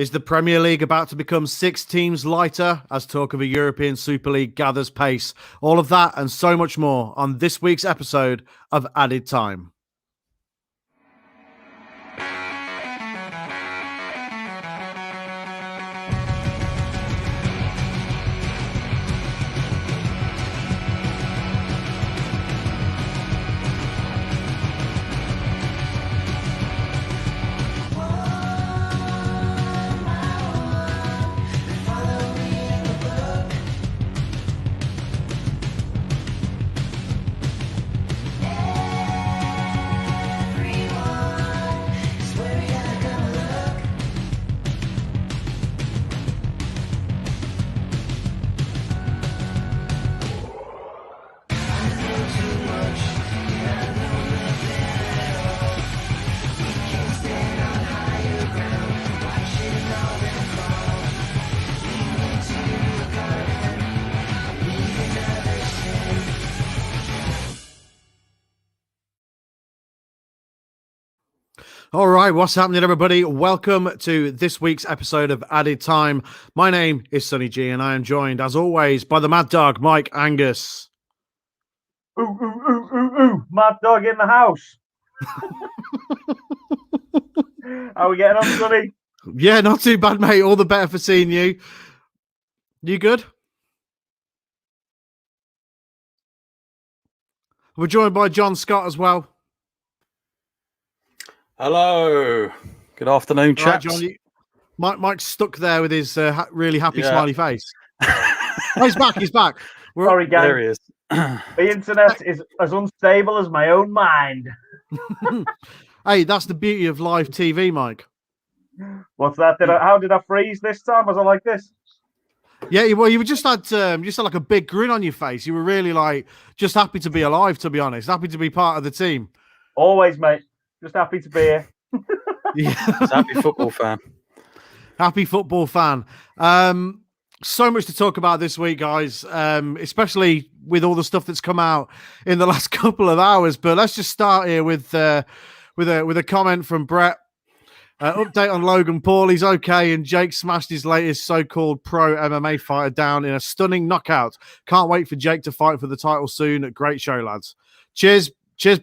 Is the Premier League about to become 6 teams lighter as talk of a European Super League gathers pace? All of that and so much more on this week's episode of Added Time. All right, what's happening, everybody? Welcome to this week's episode of Added Time. My name is Sonny G, and I am joined, as always, by the Mad Dog, Mike Angus. Ooh, ooh, ooh, ooh, ooh. Mad Dog in the house. How are we getting on, Sonny? Yeah, not too bad, mate. All the better for seeing you. You good? We're joined by John Scott as well. Hello. Good afternoon, chaps. Right, John, Mike's stuck there with his really happy smiley face. Oh, he's back. He's back. Sorry, guys. There he is. The internet is as unstable as my own mind. Hey, that's the beauty of live TV, Mike. What's that? How did I freeze this time? Was I like this? Yeah, well, you just had like a big grin on your face. You were really like just happy to be alive, to be honest. Happy to be part of the team. Always, mate. Just happy to be here. Yeah. Happy football fan. Happy football fan. So much to talk about this week, guys, especially with all the stuff that's come out in the last couple of hours. But let's just start here with a comment from Brett. Update on Logan Paul. He's okay, and Jake smashed his latest so-called pro MMA fighter down in a stunning knockout. Can't wait for Jake to fight for the title soon. Great show, lads. Cheers,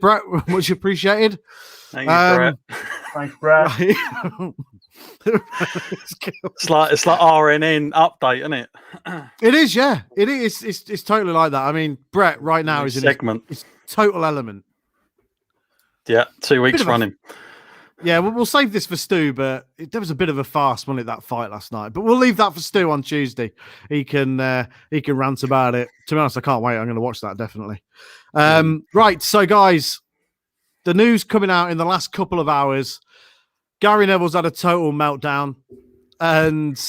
Brett. Much appreciated. Thank you, Brett. Thanks, Brett. It's like RNN update, isn't it? It is, yeah. It is. It's totally like that. I mean, Brett right now is in his total element. Yeah, 2 weeks running. Yeah, we'll save this for Stu, but there was a bit of a farce, wasn't it, that fight last night? But we'll leave that for Stu on Tuesday. He can rant about it. To be honest, I can't wait. I'm going to watch that definitely. Right, so guys, the news coming out in the last couple of hours. Gary Neville's had a total meltdown, and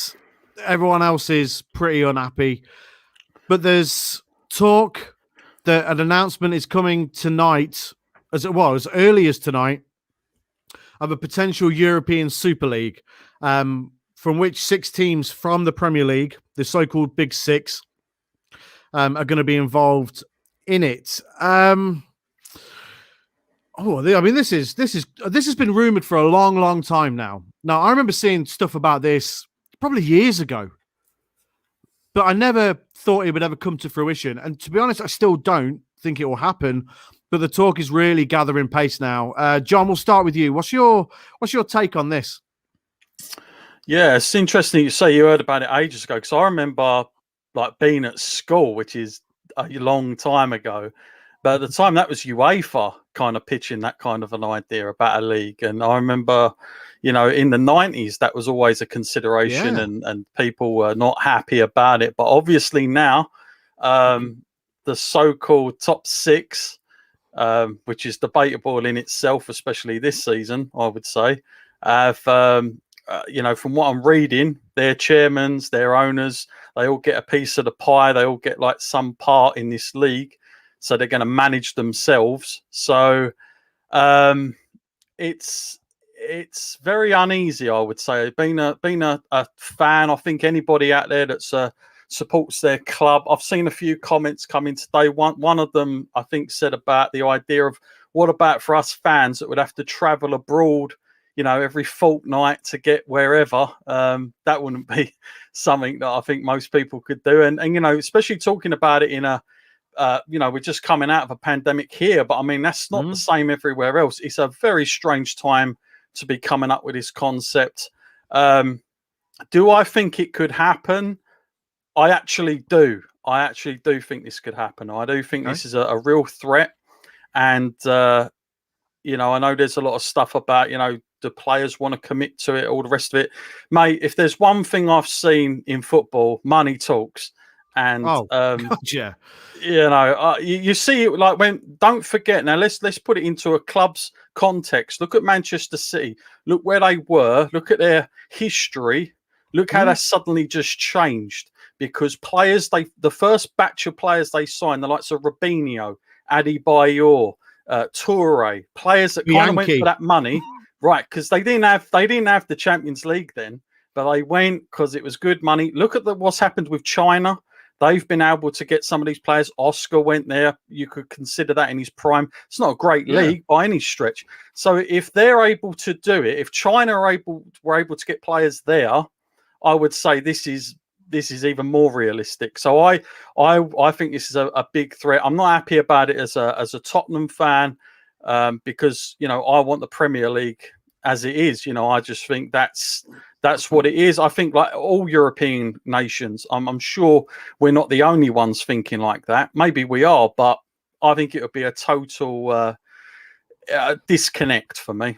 everyone else is pretty unhappy. But there's talk that an announcement is coming tonight, as early as tonight, of a potential European Super League, from which 6 teams from the Premier League, the so-called Big Six, are going to be involved in it. This has been rumored for a long, long time now. Now, I remember seeing stuff about this probably years ago, but I never thought it would ever come to fruition. And to be honest, I still don't think it will happen. But the talk is really gathering pace now. John, we'll start with you. What's your take on this? Yeah, it's interesting you say you heard about it ages ago, because I remember like being at school, which is a long time ago. But at the time, that was UEFA kind of pitching that kind of an idea about a league. And I remember, in the 90s, that was always a consideration, and people were not happy about it. But obviously now, the so-called top 6, which is debatable in itself, especially this season, I would say, have, from what I'm reading, their chairmans, their owners, they all get a piece of the pie. They all get like some part in this league. So they're going to manage themselves. So it's very uneasy, I would say. Being a fan, I think anybody out there that's supports their club. I've seen a few comments coming today. One of them, I think, said about the idea of what about for us fans that would have to travel abroad every fortnight to get wherever. That wouldn't be something that I think most people could do. And especially talking about it in a, we're just coming out of a pandemic here, but I mean, that's not the same everywhere else. It's a very strange time to be coming up with this concept. Do I think it could happen? I actually do. I actually do think this could happen. I do think this is a real threat. And, I know there's a lot of stuff about, the players want to commit to it, all the rest of it. Mate, if there's one thing I've seen in football, money talks. And, yeah. You see it like don't forget now, let's put it into a club's context. Look at Manchester City. Look where they were. Look at their history. Look how that suddenly just changed because players, the first batch of players they signed, the likes of Robinho, Adebayor, Toure, players that kind of went for that money. Right, because they didn't have the Champions League then, but they went because it was good money. Look at what's happened with China. They've been able to get some of these players. Oscar went there. You could consider that in his prime. It's not a great league by any stretch. So if they're able to do it, if China were able to get players there, I would say this is even more realistic. So I think this is a big threat. I'm not happy about it as a Tottenham fan. Because I want the Premier League as it is. I just think that's what it is. I think like all European nations, I'm sure we're not the only ones thinking like that. Maybe we are, but I think it would be a total disconnect for me.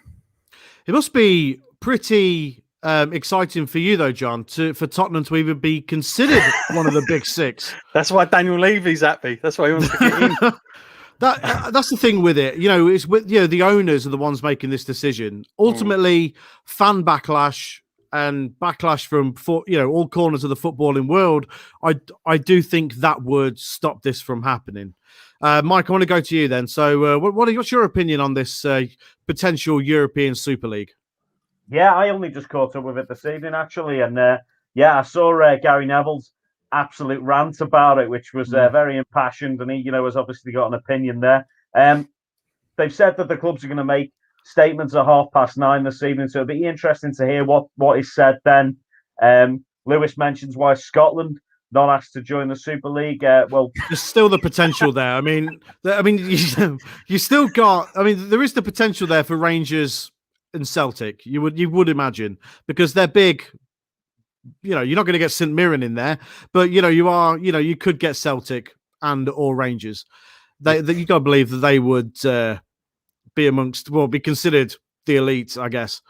It must be pretty exciting for you though, John, for Tottenham to even be considered one of the big six. That's why Daniel Levy's happy. That's why he wants to get in. That's the thing with it, it's with the owners are the ones making this decision. Ultimately, fan backlash and backlash from all corners of the footballing world. I do think that would stop this from happening. Mike, I want to go to you then. So, what's your opinion on this potential European Super League? Yeah, I only just caught up with it this evening actually, and I saw Gary Neville's absolute rant about it, which was very impassioned, and he, has obviously got an opinion there. They've said that the clubs are going to make statements at 9:30 this evening, so it'll be interesting to hear what is said then. Lewis mentions why Scotland not asked to join the Super League. Well, there's still the potential there. I mean, you still got. I mean, there is the potential there for Rangers and Celtic. You would imagine because they're big. You're not going to get St Mirren in there, but you could get Celtic and or Rangers. You got to believe that they would be considered the elite, I guess.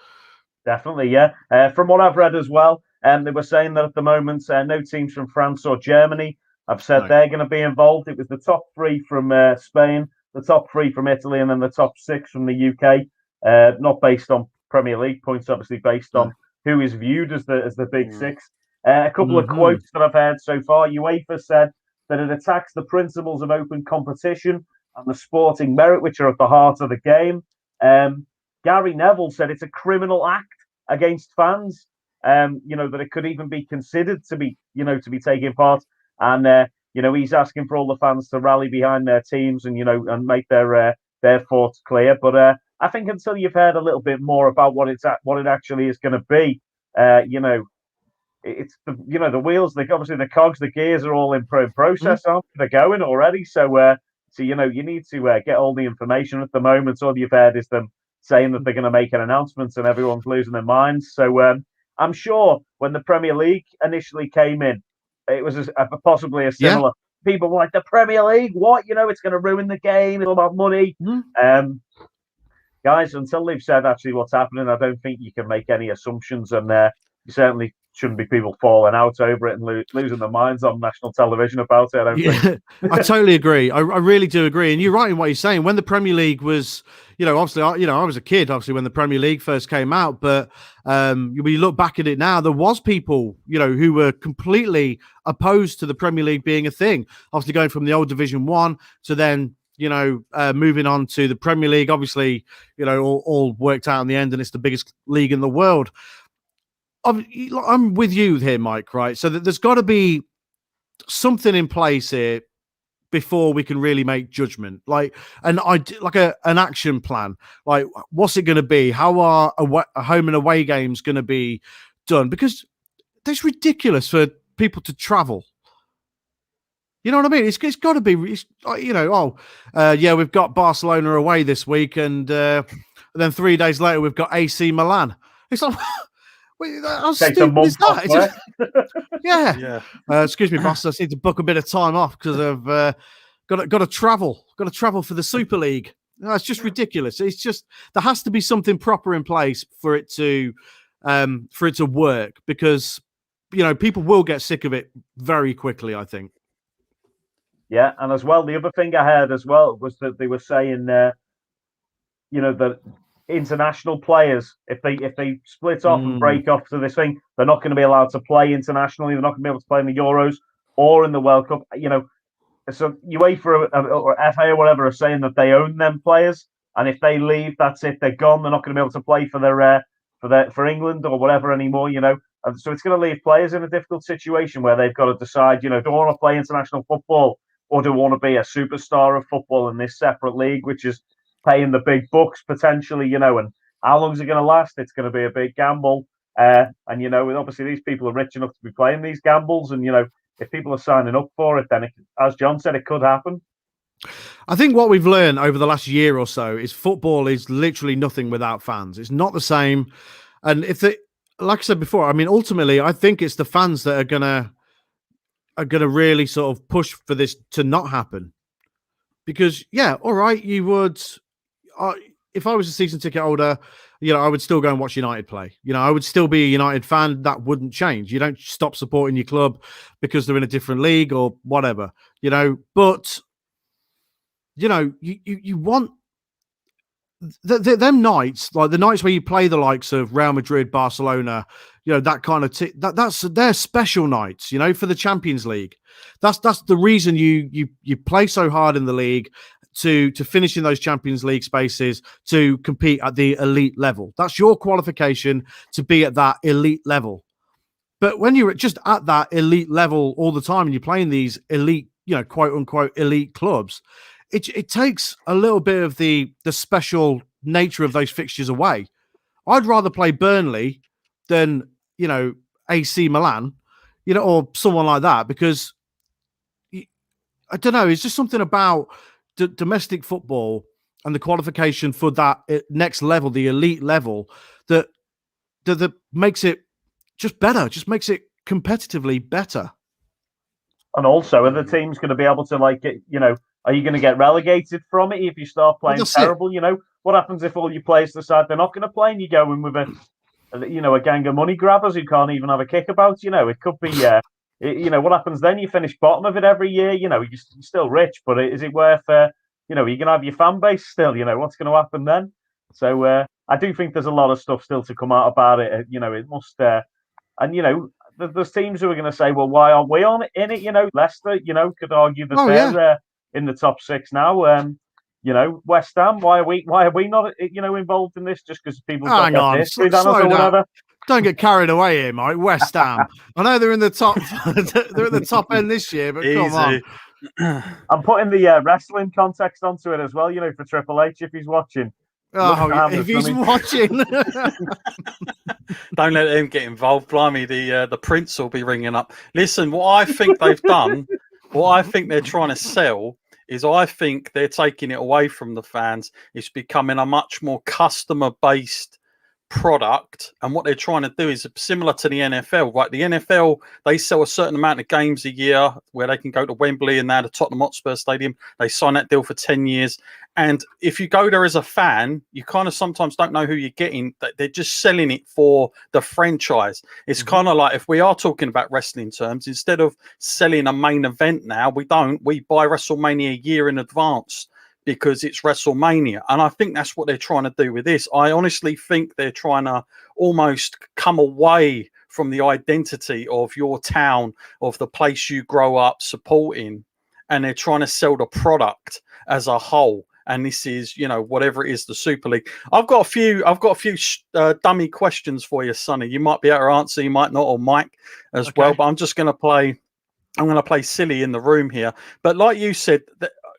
Definitely, yeah. From what I've read as well, they were saying that at the moment, no teams from France or Germany have said they're going to be involved. It was the top 3 from Spain, the top 3 from Italy, and then the top 6 from the UK. Not based on Premier League points, obviously based on who is viewed as the big 6. A couple of quotes that I've heard so far. UEFA said that it attacks the principles of open competition and the sporting merit, which are at the heart of the game. Gary Neville said it's a criminal act against fans. That it could even be considered to be taking part. And he's asking for all the fans to rally behind their teams and and make their thoughts clear. But I think until you've heard a little bit more about what it actually is going to be, it's the wheels, obviously the cogs, the gears are all in process, aren't they? They're going already. So you need to get all the information at the moment. All you've heard is them saying that they're going to make an announcement, and everyone's losing their minds. So I'm sure when the Premier League initially came in, it was possibly a similar. Yeah. People were like, the Premier League, what? It's going to ruin the game. It's all about money. Guys, until they've said actually what's happening, I don't think you can make any assumptions, and you certainly shouldn't be people falling out over it and losing their minds on national television about it. I don't think. I totally agree. I really do agree. And you're right in what you're saying. When the Premier League was, obviously, I was a kid, obviously, when the Premier League first came out. But when you look back at it now, there was people, who were completely opposed to the Premier League being a thing. Obviously, going from the old Division 1 to then, moving on to the Premier League. Obviously, all worked out in the end, and it's the biggest league in the world. I'm with you here, Mike, right? So there's got to be something in place here, before we can really make judgment. Like an action plan. Like, what's it going to be? How are home and away games going to be done? Because it's ridiculous for people to travel. You know what I mean? It's got to be, we've got Barcelona away this week, and then 3 days later we've got AC Milan. It's like, how stupid is that? Yeah. Excuse me, boss. I just need to book a bit of time off because I've got to travel. Got to travel for the Super League. No, it's just ridiculous. It's just there has to be something proper in place for it to work, because people will get sick of it very quickly, I think. Yeah, and as well, the other thing I heard as well was that they were saying, that international players, if they split off and break off to this thing, they're not going to be allowed to play internationally. They're not going to be able to play in the Euros or in the World Cup. So UEFA or FA or whatever are saying that they own them players, and if they leave, that's it. They're gone. They're not going to be able to play for England or whatever anymore. And so it's going to leave players in a difficult situation where they've got to decide. Do I want to play international football, or do I want to be a superstar of football in this separate league, which is paying the big bucks potentially, and how long is it going to last? It's going to be a big gamble. And obviously these people are rich enough to be playing these gambles. And, if people are signing up for it, then as John said, it could happen. I think what we've learned over the last year or so is football is literally nothing without fans. It's not the same. And like I said before, I mean, ultimately, I think it's the fans that are gonna really sort of push for this to not happen. Because, yeah, all right, you would. If I was a season ticket holder, I would still go and watch United play. I would still be a United fan. That wouldn't change. You don't stop supporting your club because they're in a different league or whatever. But you want them nights, like the nights where you play the likes of Real Madrid, Barcelona, that kind of that's their special nights. For the Champions League. That's the reason you play so hard in the league, to finish in those Champions League spaces, to compete at the elite level. That's your qualification to be at that elite level. But when you're just at that elite level all the time and you're playing these elite, quote unquote elite clubs, it takes a little bit of the special nature of those fixtures away. I'd rather play Burnley than, AC Milan, or someone like that, because I don't know, it's just something about domestic football and the qualification for that next level, the elite level, that makes it just better, just makes it competitively better. And also, are the teams going to be able to, are you going to get relegated from it if you start playing terrible? What happens if all your players decide they're not going to play and you go in with a gang of money grabbers who can't even have a kick about? It could be, what happens then? You finish bottom of it every year. You're still rich, but is it worth? You're going to have your fan base still. What's going to happen then? So I do think there's a lot of stuff still to come out about it. It must. There's teams who are going to say, well, why aren't we in it? Leicester, could argue that they're in the top six now. West Ham, why are we not, involved in this just because people hang on, history than us or whatever? Don't get carried away here, Mike. West Ham. I know they're in the top. They're at the top end this year, but come on. I'm putting the wrestling context onto it as well. For Triple H if he's watching. Oh, if he's watching, don't let him get involved. Blimey, the Prince will be ringing up. Listen, what I think they've done, what I think they're trying to sell is, I think they're taking it away from the fans. It's becoming a much more customer-based product, and what they're trying to do is similar to the NFL, right? The NFL, they sell a certain amount of games a year where they can go to Wembley and now the Tottenham Hotspur Stadium. They sign that deal for 10 years. And if you go there as a fan, you kind of sometimes don't know who you're getting. They're just selling it for the franchise. It's kind of like, if we are talking about wrestling terms, instead of selling a main event now, we buy WrestleMania a year in advance, because it's WrestleMania. And I think that's what they're trying to do with this. I honestly think they're trying to almost come away from the identity of your town, of the place you grow up supporting, and they're trying to sell the product as a whole. And this is, whatever it is, the Super League. I've got a few dummy questions for you, Sonny. You might be able to answer, you might not, or Mike as well. But I'm just going to play I'm going to play silly in the room here. But like you said,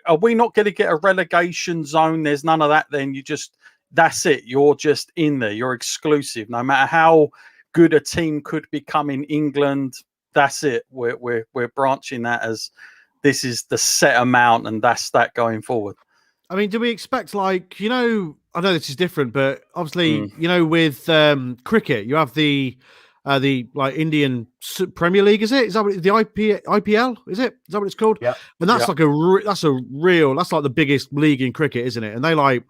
are we not going to get a relegation zone? There's none of that. Then that's it. You're just in there. You're exclusive. No matter how good a team could become in England, that's it. We're branching that as this is the set amount, and that's that going forward. I mean, do we expect I know this is different, but obviously, with cricket, you have the Indian Premier League, is it? Is that what the IPL? Is it? Is that what it's called? Yeah. And that's that's like the biggest league in cricket, isn't it? And they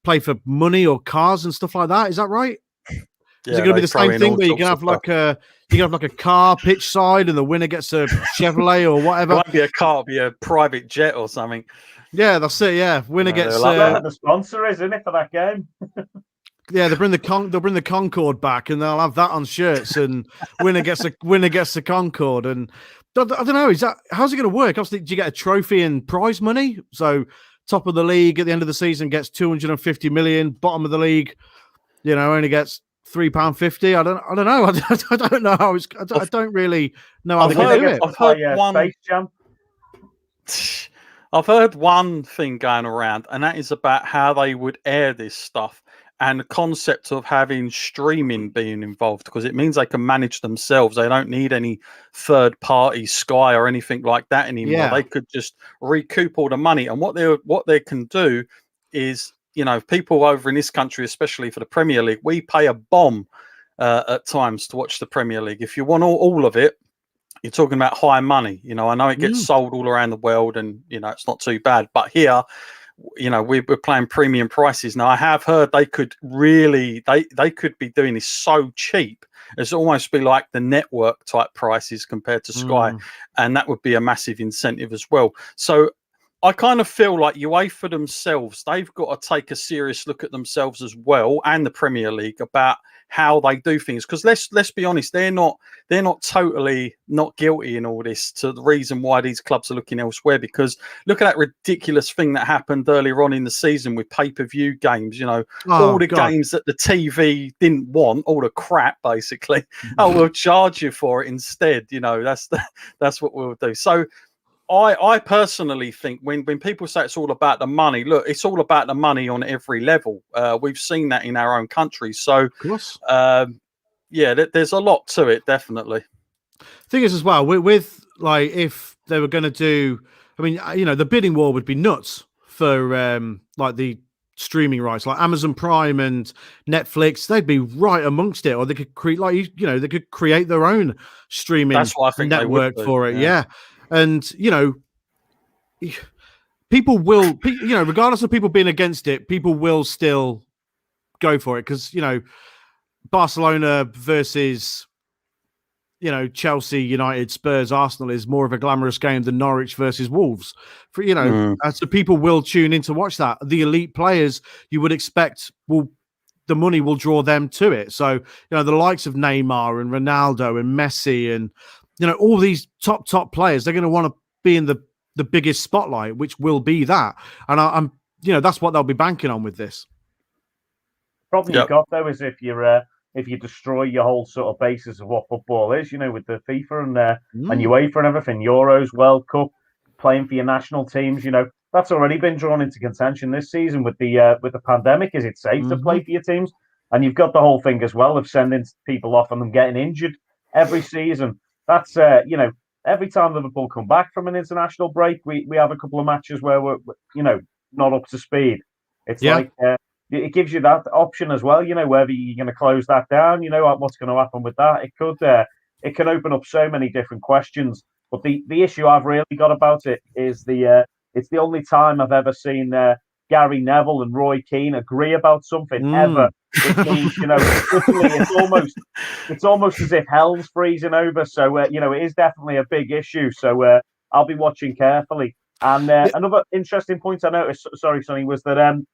play for money or cars and stuff like that. Is that right? Is it going to be the same thing where you can have like a car pitch side and the winner gets a Chevrolet or whatever? It won't be a car, it'll be a private jet or something. Yeah, that's it. Yeah, winner gets. The sponsor is, isn't it, for that game? Yeah, they'll bring the Concorde back, and they'll have that on shirts. And winner gets the Concorde. And I don't know. How's it going to work? Obviously, do you get a trophy and prize money? So top of the league at the end of the season gets 250 million. Bottom of the league, only gets £3.50. I don't know. I don't know how I don't really know how they can do it. I've heard one. Space Jam. I've heard one thing going around, and that is about how they would air this stuff and the concept of having streaming being involved, because it means they can manage themselves. They don't need any third party Sky or anything like that anymore. Yeah. They could just recoup all the money. And what they can do is, people over in this country, especially for the Premier League, we pay a bomb at times to watch the Premier League. If you want all of it, you're talking about high money. I know it gets sold all around the world and, it's not too bad. But here, we're playing premium prices. Now, I have heard they could really, they could be doing this so cheap. It's almost be like the network type prices compared to Sky. And that would be a massive incentive as well. So I kind of feel like UEFA themselves, they've got to take a serious look at themselves as well, and the Premier League, about how they do things. Because let's be honest, they're not totally not guilty in all this, to the reason why these clubs are looking elsewhere. Because look at that ridiculous thing that happened earlier on in the season with pay-per-view games. All the games that the TV didn't want, all the crap basically. We'll charge you for it instead. That's what we'll do. So I personally think when people say it's all about the money, look, it's all about the money on every level. We've seen that in our own country. So, of course. There's a lot to it, definitely. Thing is, as well, with if they were going to do, the bidding war would be nuts for the streaming rights, like Amazon Prime and Netflix. They'd be right amongst it, or they could create, they could create their own streaming network for it. Yeah. And, people will, regardless of people being against it, people will still go for it. Because, Barcelona versus, Chelsea, United, Spurs, Arsenal is more of a glamorous game than Norwich versus Wolves. For so people will tune in to watch that. The elite players, you would expect, the money will draw them to it. So, the likes of Neymar and Ronaldo and Messi and, all these top players, they're going to want to be in the biggest spotlight, which will be that. And I'm that's what they'll be banking on with this. Problem you've got though is if you destroy your whole sort of basis of what football is, with the FIFA and UEFA and everything, Euros, World Cup, playing for your national teams, that's already been drawn into contention this season with the pandemic. Is it safe to play for your teams? And you've got the whole thing as well of sending people off and them getting injured every season. That's every time Liverpool come back from an international break, we have a couple of matches where we're not up to speed. It's it gives you that option as well. Whether you're going to close that down, what's going to happen with that. It can open up so many different questions. But the issue I've really got about it is it's the only time I've ever seen Gary Neville and Roy Keane agree about something ever. Which means, it's almost as if hell's freezing over. So, it is definitely a big issue. So, I'll be watching carefully. And another interesting point I noticed, sorry, Sonny, was that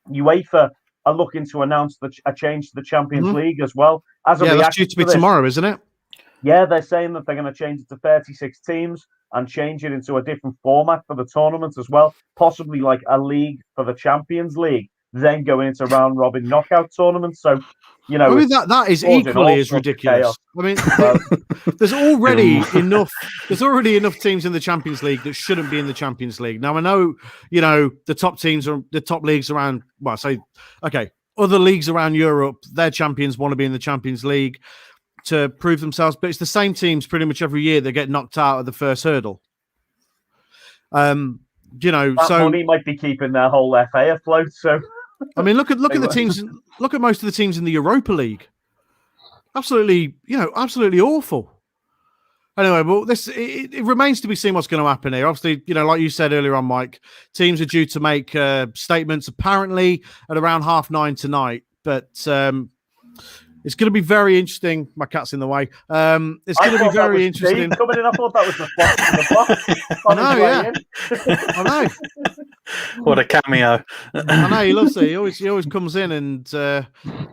UEFA are looking to announce a change to the Champions League as well. That's due to be tomorrow, isn't it? Yeah, they're saying that they're going to change it to 36 teams and change it into a different format for the tournament as well. Possibly like a league for the Champions League. then going into round robin knockout tournaments. So, you know, I mean that is equally as ridiculous. I mean, there's already enough. There's already enough teams in the Champions League that shouldn't be in the Champions League. Now I know, the top teams are the top leagues around. Well, other leagues around Europe, their champions want to be in the Champions League to prove themselves, but it's the same teams pretty much every year that get knocked out at the first hurdle. That money might be keeping their whole FA afloat. So, I mean, look at the teams. Look at most of the teams in the Europa League. Absolutely awful. Anyway, well, it remains to be seen what's going to happen here. Obviously, like you said earlier on, Mike, teams are due to make statements apparently at around 9:30 tonight, but it's going to be very interesting. My cat's in the way. It's going to be very interesting. Coming in, I thought that was the box. I know, yeah. I know. What a cameo! I know, he loves it. He always comes in and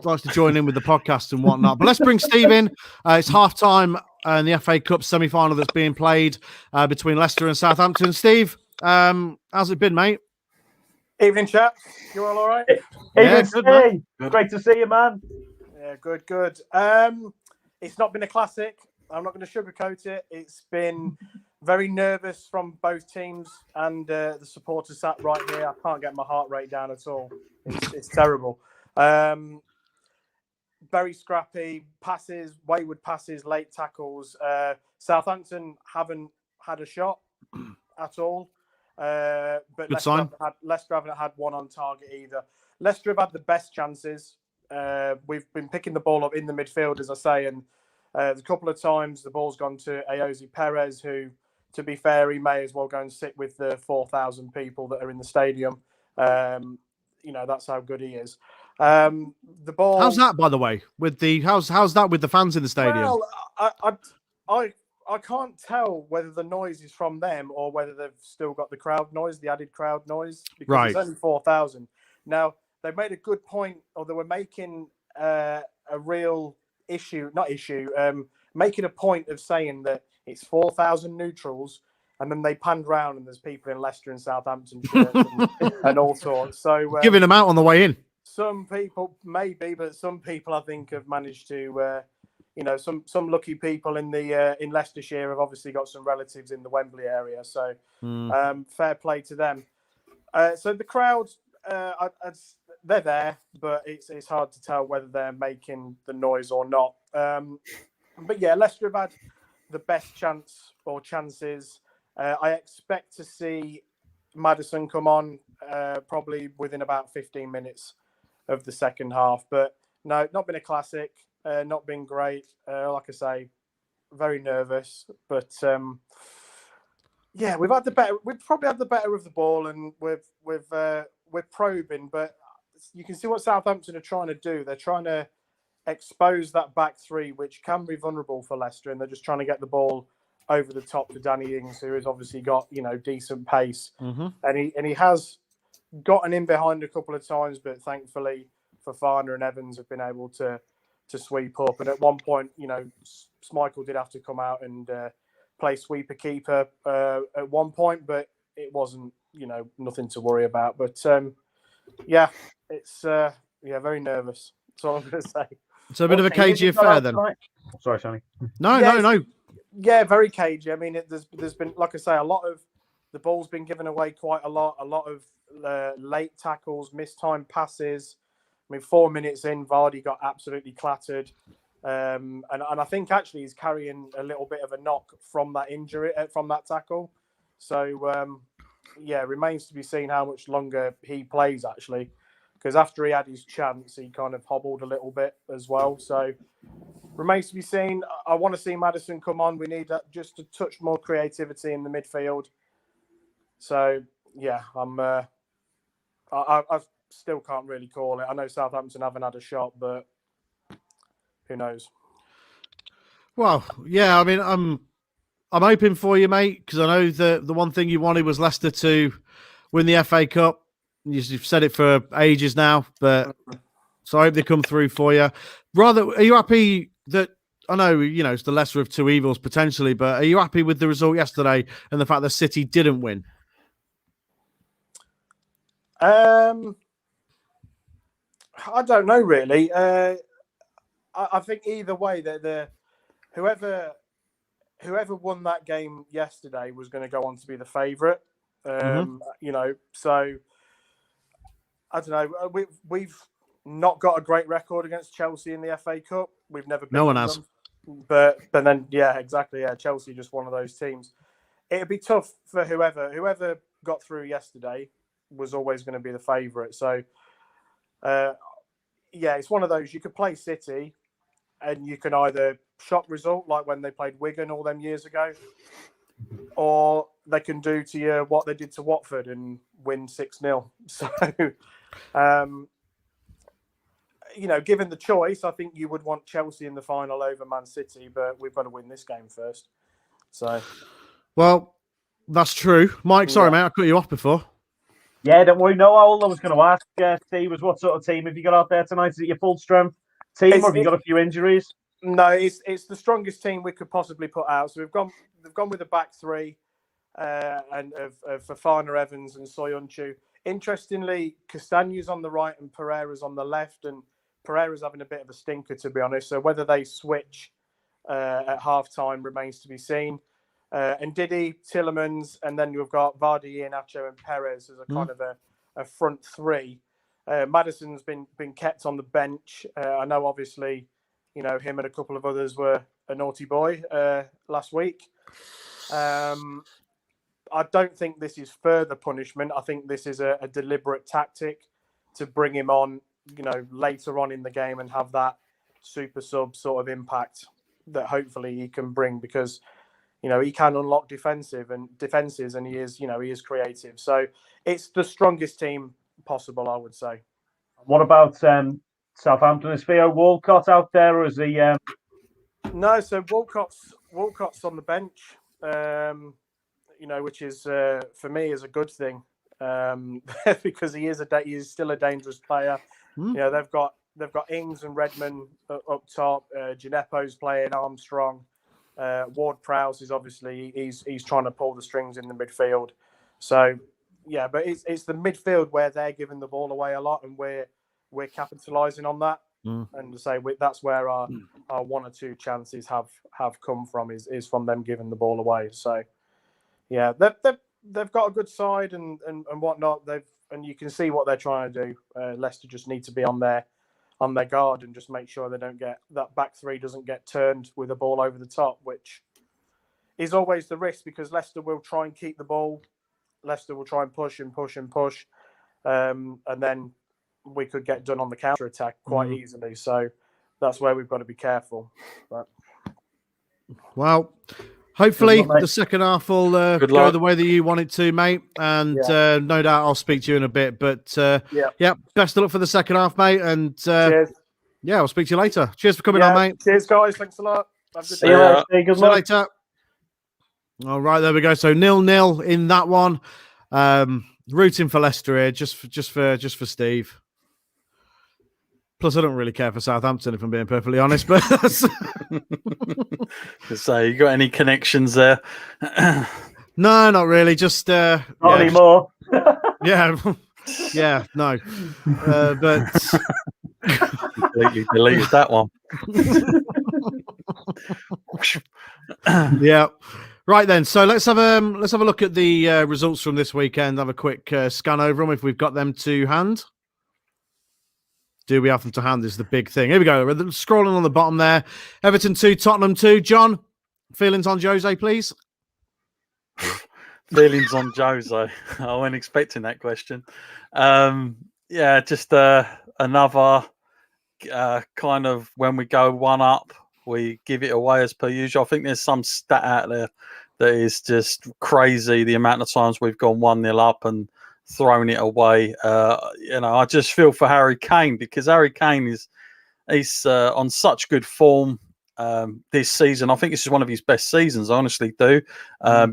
likes to join in with the podcast and whatnot. But let's bring Steve in. It's half time in the FA Cup semi-final that's being played between Leicester and Southampton. Steve, how's it been, mate? Evening, chap. You all right? Evening, Steve. Great to see you, man. Yeah, good. It's not been a classic. I'm not going to sugarcoat it. It's been very nervous from both teams, and the supporters sat right here. I can't get my heart rate down at all. It's terrible. Very scrappy passes, wayward passes, late tackles. Southampton haven't had a shot at all. But Leicester haven't had one on target either. Leicester have had the best chances. We've been picking the ball up in the midfield, as I say, and a couple of times the ball's gone to Ayoze Perez, who, to be fair, he may as well go and sit with the 4,000 people that are in the stadium. That's how good he is. The ball. How's that, by the way? How's that with the fans in the stadium? Well, I can't tell whether the noise is from them or whether they've still got the crowd noise, the added crowd noise, because it's only 4,000. Now, they made a good point, or they were making a real making a point of saying that it's 4,000 neutrals, and then they panned round and there's people in Leicester and Southampton shirts and all sorts. So giving them out on the way in. Some people maybe, but some people I think have managed to, some lucky people in Leicestershire have obviously got some relatives in the Wembley area. So fair play to them. So the crowd, they're there, but it's hard to tell whether they're making the noise or not. But yeah, Leicester have had the best chances. I expect to see Maddison come on probably within about 15 minutes of the second half. But no, not been a classic, not been great. Like I say, very nervous. But we've probably had the better of the ball, and we're probing. But you can see what Southampton are trying to do. They're trying to expose that back three, which can be vulnerable for Leicester, and they're just trying to get the ball over the top to Danny Ings, who has obviously got decent pace, and he has gotten in behind a couple of times, but thankfully Fofana and Evans have been able to sweep up. And at one point, Schmeichel did have to come out and play sweeper keeper at one point, but it wasn't nothing to worry about. But it's very nervous. That's all I'm going to say. So a bit of a cagey affair then. Sorry, Sonny. No. Yeah, very cagey. I mean, there's been, like I say, a lot of the ball's been given away quite a lot of late tackles, mistimed passes. I mean, 4 minutes in, Vardy got absolutely clattered. And I think actually he's carrying a little bit of a knock from that injury, from that tackle. So, remains to be seen how much longer he plays, actually. Because after he had his chance, he kind of hobbled a little bit as well. So, remains to be seen. I want to see Maddison come on. We need just a touch more creativity in the midfield. So, yeah, I still can't really call it. I know Southampton haven't had a shot, but who knows? Well, yeah, I mean, I'm hoping for you, mate, because I know the one thing you wanted was Leicester to win the FA Cup. You've said it for ages now, but so I hope they come through for you. Are you happy that, I know, it's the lesser of two evils potentially, but are you happy with the result yesterday and the fact that City didn't win? I don't know really. I think either way, the whoever won that game yesterday was going to go on to be the favourite. You know, so I don't know. We've not got a great record against Chelsea in the FA Cup. We've never beaten No one has. them. But then, yeah, exactly. Yeah, Chelsea just one of those teams. It'd be tough for whoever got through yesterday was always going to be the favourite. So, yeah, it's one of those. You could play City, and you can either shock result like when they played Wigan all them years ago, or they can do to you what they did to Watford and win 6-0. So, you know, given the choice, I think you would want Chelsea in the final over Man City, but we've got to win this game first. So, well, that's true. Mike, sorry, mate, I cut you off before. Yeah, don't worry. No, all I was going to ask, Steve, was what sort of team have you got out there tonight? Is it your full strength team, or have you got a few injuries? No, it's the strongest team we could possibly put out. So they've gone with a back three, and of Fafana, Evans, and Soyuncu. Interestingly, Castaño's on the right and Pereira's on the left, and Pereira's having a bit of a stinker, to be honest. So whether they switch at half time remains to be seen. And Didi, Tielemans, and then you've got Vardy, Iheanacho, and Perez as a kind of a front three. Maddison's been kept on the bench. I know, obviously, you know, him and a couple of others were a naughty boy last week. I don't think this is further punishment. I think this is a deliberate tactic to bring him on, you know, later on in the game and have that super sub sort of impact that hopefully he can bring, because, you know, he can unlock defenses, and he is creative. So it's the strongest team possible, I would say. What about Southampton? Is Theo Walcott out there, or is he? No, so Walcott's on the bench. You know, which is for me is a good thing, because he's still a dangerous player. You know, they've got Ings and Redmond up top. Gineppo's playing, Armstrong. Ward-Prowse is obviously he's trying to pull the strings in the midfield. So yeah, but it's the midfield where they're giving the ball away a lot, and we're capitalising on that. And to say that's where our one or two chances have come from is from them giving the ball away. So yeah, they've got a good side and whatnot. And you can see what they're trying to do. Leicester just need to be on their guard and just make sure they don't get that back three doesn't get turned with a ball over the top, which is always the risk, because Leicester will try and keep the ball. Leicester will try and push and push and push, and then we could get done on the counter attack quite easily. So that's where we've got to be careful. But well, hopefully the second half will go the way that you want it to, mate. And no doubt I'll speak to you in a bit. But yeah, best of luck for the second half, mate. And cheers. Yeah, I'll speak to you later. Cheers for coming on, mate. Cheers, guys. Thanks a lot. Have a good day. Good See you later. All right, there we go. So 0-0 in that one. Rooting for Leicester here, just for Steve. Plus, I don't really care for Southampton, if I'm being perfectly honest. But so, you got any connections there? No, not really. Just not anymore. Yeah, no. But completely deleted that one. Yeah. Right then. So let's have a look at the results from this weekend. Have a quick scan over them if we've got them to hand. Do we have them to hand is the big thing. Here we go. We're scrolling on the bottom there. Everton 2, Tottenham 2. John, feelings on Jose, please? Feelings on Jose. I wasn't expecting that question. Yeah, just another kind of when we go one up, we give it away as per usual. I think there's some stat out there that is just crazy, the amount of times we've gone 1-0 up and thrown it away. I just feel for Harry Kane, because Harry Kane he's on such good form this season. I think this is one of his best seasons, I honestly do,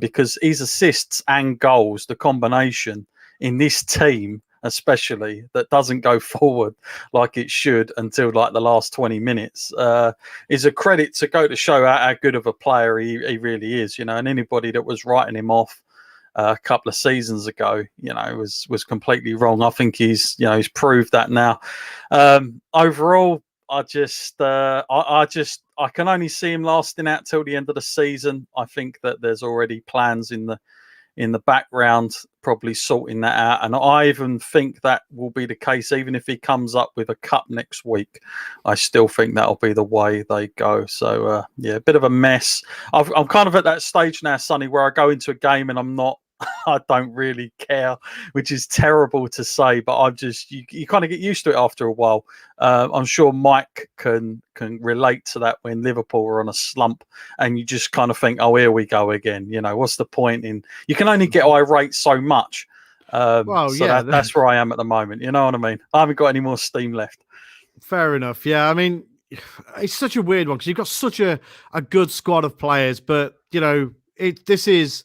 because his assists and goals, the combination in this team especially that doesn't go forward like it should until like the last 20 minutes is a credit to go to show how good of a player he really is, and anybody that was writing him off a couple of seasons ago, was completely wrong. I think he's proved that now. Overall, I can only see him lasting out till the end of the season. I think that there's already plans in the background, probably sorting that out. And I even think that will be the case, even if he comes up with a cup next week. I still think that'll be the way they go. So, a bit of a mess. I'm kind of at that stage now, Sonny, where I go into a game and I don't really care, which is terrible to say, but you kind of get used to it after a while. I'm sure Mike can relate to that when Liverpool are on a slump and you just kind of think, oh, here we go again. What's the point you can only get irate so much. That's where I am at the moment. You know what I mean? I haven't got any more steam left. Fair enough. Yeah. I mean, it's such a weird one because you've got such a good squad of players, but this is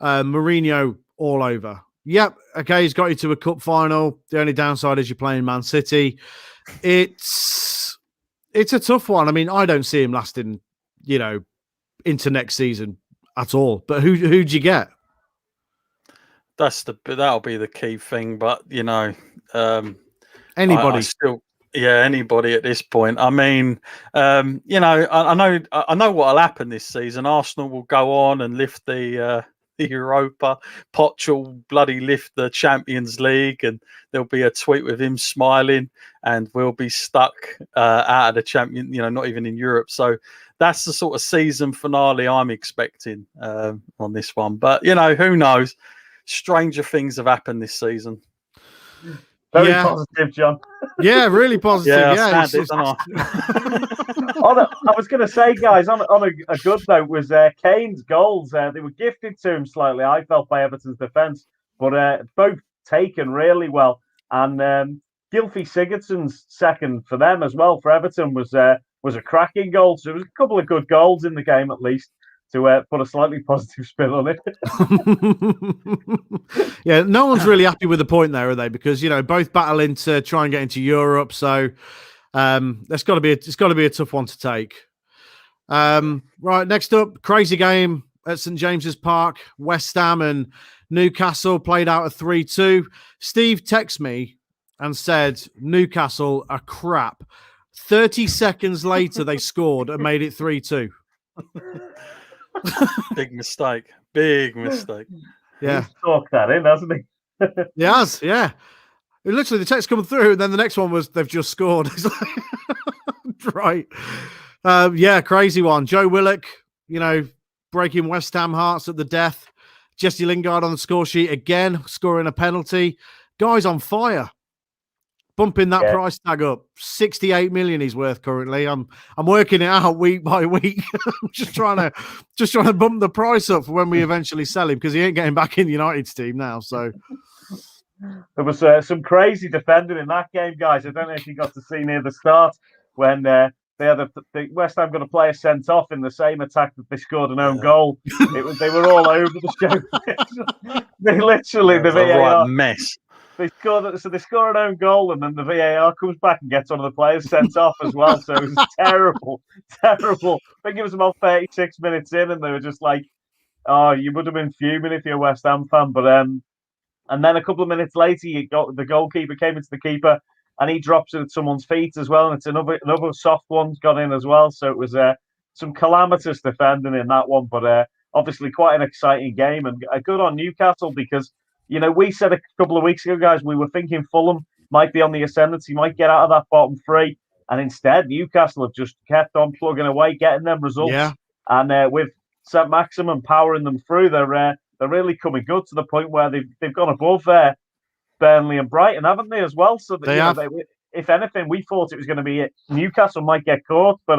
Mourinho all over. Yep. Okay. He's got you to a cup final. The only downside is you're playing Man City. It's a tough one. I mean, I don't see him lasting, into next season at all, but who'd you get? That'll be the key thing. But, anybody anybody at this point. I mean, I know what'll happen this season. Arsenal will go on and lift the Europa. Poch will bloody lift the Champions League, and there'll be a tweet with him smiling, and we'll be stuck out of the champion. Not even in Europe. So that's the sort of season finale I'm expecting on this one. But who knows? Stranger things have happened this season. Very positive, John. Yeah, really positive. I was going to say, guys, on a good note was Kane's goals. They were gifted to him slightly, I felt, by Everton's defence, but both taken really well. And Gylfi Sigurdsson's second for them as well, for Everton, was a cracking goal. So there was a couple of good goals in the game, at least, to put a slightly positive spin on it. Yeah, no one's really happy with the point there, are they? Because both battling to try and get into Europe, so it's got to be a tough one to take. Right, next up, crazy game at St James's Park. West Ham and Newcastle played out a 3-2. Steve texted me and said Newcastle are crap. 30 seconds later, they scored and made it 3-2. Big mistake. Yeah. He's talked that in, hasn't he? He has, yeah. Literally, the text come through, and then the next one was they've just scored. Right. Crazy one. Joe Willock, breaking West Ham hearts at the death. Jesse Lingard on the score sheet again, scoring a penalty. Guy's on fire. Bumping that price tag up. 68 million he's worth currently. I'm working it out week by week. I'm just trying to bump the price up for when we eventually sell him, because he ain't getting back in United's team now. So there was some crazy defending in that game, guys. I don't know if you got to see near the start when they had the West Ham got a player sent off in the same attack that they scored an own goal. They were all over the show. They literally the VAR right mess. They score an own goal, and then the VAR comes back and gets one of the players sent off as well. So it was terrible. I think it was about 36 minutes in, and they were just like, "Oh, you would have been fuming if you're a West Ham fan." But and then a couple of minutes later, the goalkeeper came into the keeper, and he drops it at someone's feet as well, and it's another soft one's got in as well. So it was some calamitous defending in that one, but obviously quite an exciting game, and good on Newcastle, because we said a couple of weeks ago, guys, we were thinking Fulham might be on the ascendancy, might get out of that bottom three. And instead, Newcastle have just kept on plugging away, getting them results. Yeah. And with St Maximin powering them through, they're really coming good, to the point where they've gone above Burnley and Brighton, haven't they, as well? So that, if anything, we thought it was going to be Newcastle might get caught, but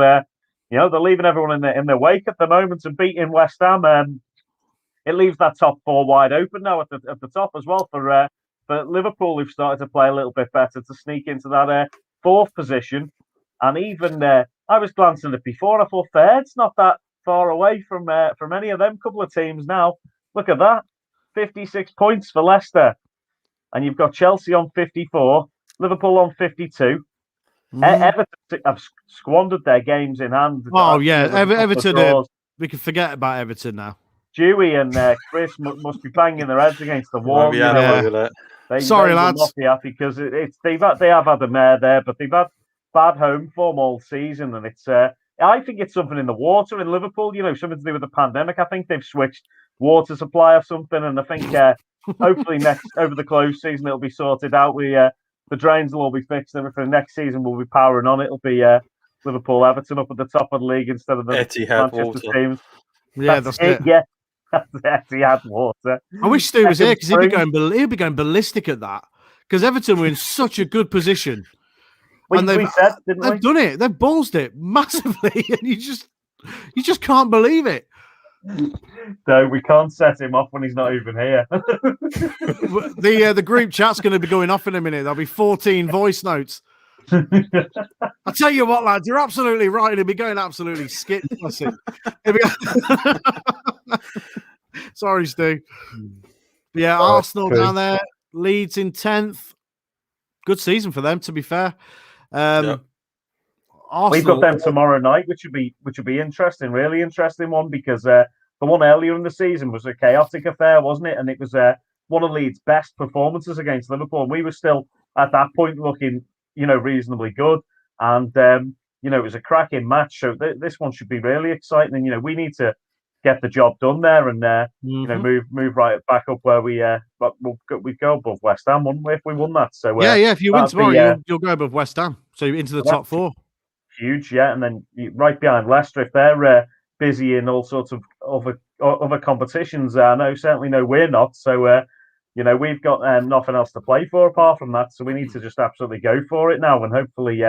they're leaving everyone in their wake at the moment, and beating West Ham. It leaves that top four wide open now at the top as well for Liverpool, who've started to play a little bit better to sneak into that fourth position. And even I was glancing at it before, I thought third's not that far away from any of them couple of teams now. Look at that, 56 points for Leicester, and you've got Chelsea on 54, Liverpool on 52. Everton have squandered their games in hand. Oh yeah, Everton. We can forget about Everton now. Dewey and Chris must be banging their heads against the wall. Won't be happy with that. Sorry, they will lads. not be happy because they have had a mare there, but they've had bad home form all season, and it's I think it's something in the water in Liverpool. Something to do with the pandemic. I think they've switched water supply or something, and I think hopefully over the close season it'll be sorted out. The drains will all be fixed. Everything next season we'll be powering on. It'll be Liverpool, Everton up at the top of the league instead of the Etihad Manchester water. teams. Yeah, that's it. Yeah, that's Etihad water. I wish Stu was here because he'd be going ballistic at that. Because Everton were in such a good position. We said, didn't we? They've done it. They've ballsed it massively, and you just can't believe it. No, we can't set him off when he's not even here. The group chat's going to be going off in a minute. There'll be 14 voice notes. I tell you what, lads, you're absolutely right. He'll be going absolutely skit. Sorry, Stu. Yeah, Arsenal down there, Leeds in 10th. Good season for them, to be fair. Arsenal, we've got them tomorrow night, which would be interesting, really interesting one, because the one earlier in the season was a chaotic affair, wasn't it? And it was one of Leeds' best performances against Liverpool. And we were still at that point looking, reasonably good. And it was a cracking match. So this one should be really exciting. And we need to get the job done there and move right back up where we go above West Ham, wouldn't we, if we won that? So if you win tomorrow, you'll go above West Ham, so you're into the top four. Huge, yeah, and then right behind Leicester if they're busy in all sorts of other competitions. Certainly no, we're not. So we've got nothing else to play for apart from that. So we need to just absolutely go for it now, and hopefully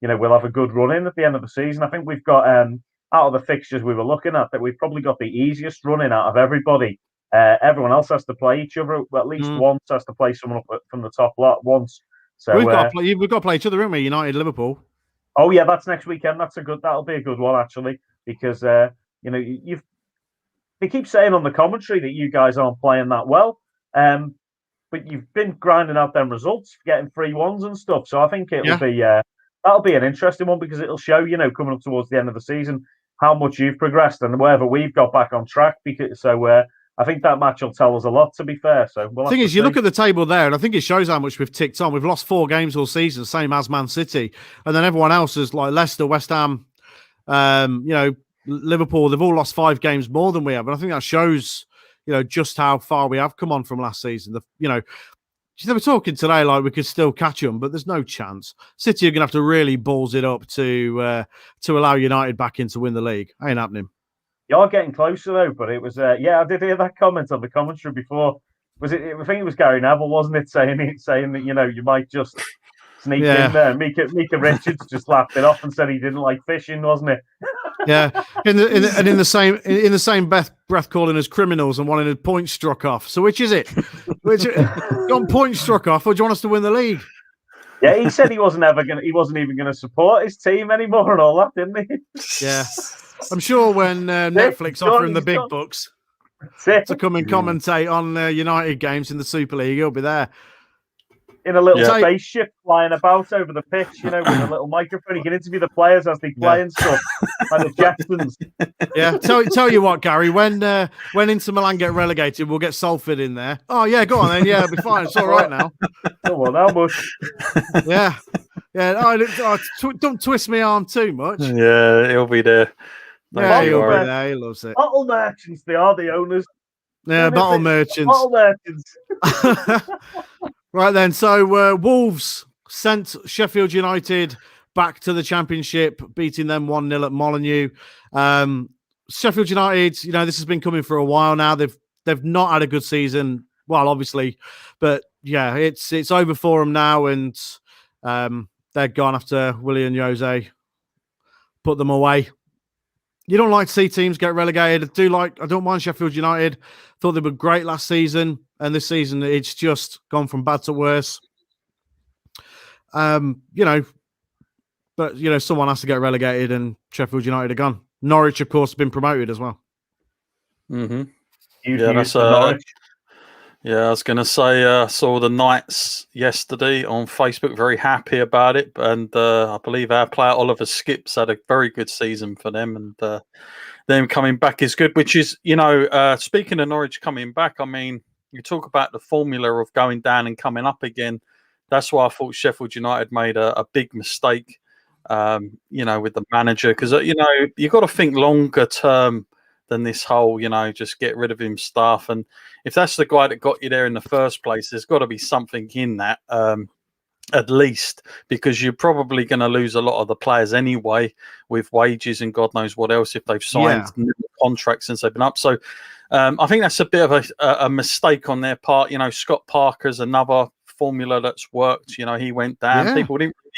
we'll have a good run in at the end of the season. I think we've got out of the fixtures we were looking at, that we've probably got the easiest running out of everybody. Everyone else has to play each other. Well, at least once has to play someone up from the top lot once. So we've got to play each other, haven't we? United, Liverpool. Oh yeah, that's next weekend. That'll be a good one actually, because they keep saying on the commentary that you guys aren't playing that well, but you've been grinding out them results, getting 3-1s and stuff. So I think that'll be an interesting one, because it'll show coming up towards the end of the season how much you've progressed and whether we've got back on track. I think that match will tell us a lot, to be fair. So the thing is, you look at the table there, and I think it shows how much we've ticked on. We've lost 4 games all season, same as Man City, and then everyone else is like Leicester, West Ham, Liverpool. They've all lost 5 games more than we have, and I think that shows just how far we have come on from last season. They were talking today like we could still catch them, but there's no chance. City are going to have to really balls it up to allow United back in to win the league. Ain't happening. You're getting closer though, but it was I did hear that comment on the commentary before. I think it was Gary Neville, wasn't it, saying that you might just sneak in there. Mika Richards just laughed it off and said he didn't like fishing, wasn't it? Yeah, in the same breath calling us criminals and wanting a point struck off. So which is it? Got points struck off, or do you want us to win the league? Yeah, he said he wasn't even going to support his team anymore and all that, didn't he? Yeah, I'm sure when Netflix offer him the big bucks to come and commentate on United games in the Super League, he'll be there. In a little spaceship flying about over the pitch, with a little microphone. He can interview the players as they play and stuff, like the Jetsons. Yeah, tell you what, Gary, when Inter Milan get relegated, we'll get Salford in there. Oh, yeah, go on then. Yeah, it'll be fine. It's all right now. Come on, how much? Yeah. Don't twist my arm too much. Yeah, he'll be there. Yeah, he'll be there. He loves it. Bottle merchants, they are the owners. Yeah, bottle merchants. Bottle merchants. Right then, so Wolves sent Sheffield United back to the Championship, beating them 1-0 at Molineux. Sheffield United, this has been coming for a while now. They've not had a good season, well, obviously, but yeah, it's over for them now, and they're gone after Willian Jose put them away. You don't like to see teams get relegated. I don't mind Sheffield United. Thought they were great last season, and this season it's just gone from bad to worse. But someone has to get relegated, and Sheffield United are gone. Norwich, of course, have been promoted as well. Mm-hmm. Norwich. Yeah, I was going to say, I saw the Knights yesterday on Facebook, very happy about it. And I believe our player Oliver Skips had a very good season for them. And them coming back is good. Which is, speaking of Norwich coming back, I mean, you talk about the formula of going down and coming up again. That's why I thought Sheffield United made a big mistake, with the manager, because you've got to think longer term than this whole, just get rid of him stuff. And if that's the guy that got you there in the first place, there's got to be something in that, at least, because you're probably going to lose a lot of the players anyway with wages and God knows what else if they've signed new contracts since they've been up. So I think that's a bit of a mistake on their part. Scott Parker's another formula that's worked. He went down. Yeah. People didn't really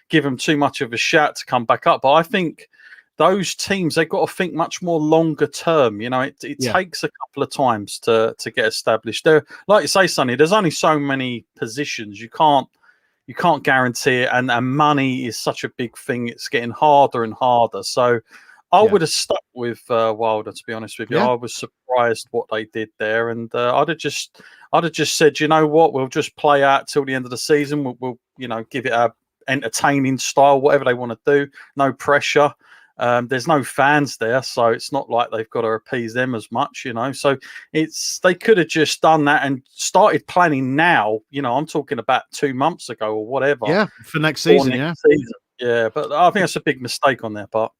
give him too much of a shout to come back up. But I think those teams, they've got to think much more longer term. It takes a couple of times to get established. There, like you say, Sonny, there's only so many positions. You can't guarantee it, and money is such a big thing. It's getting harder and harder. So I would have stuck with Wilder, to be honest with you. I was surprised what they did there, and I'd have just said, you know what, we'll just play out till the end of the season. We'll give it a entertaining style, whatever they want to do. No pressure. There's no fans there, so it's not like they've got to appease them as much, So they could have just done that and started planning now. I'm talking about 2 months ago or whatever. Yeah, for next season. Yeah, but I think that's a big mistake on their part.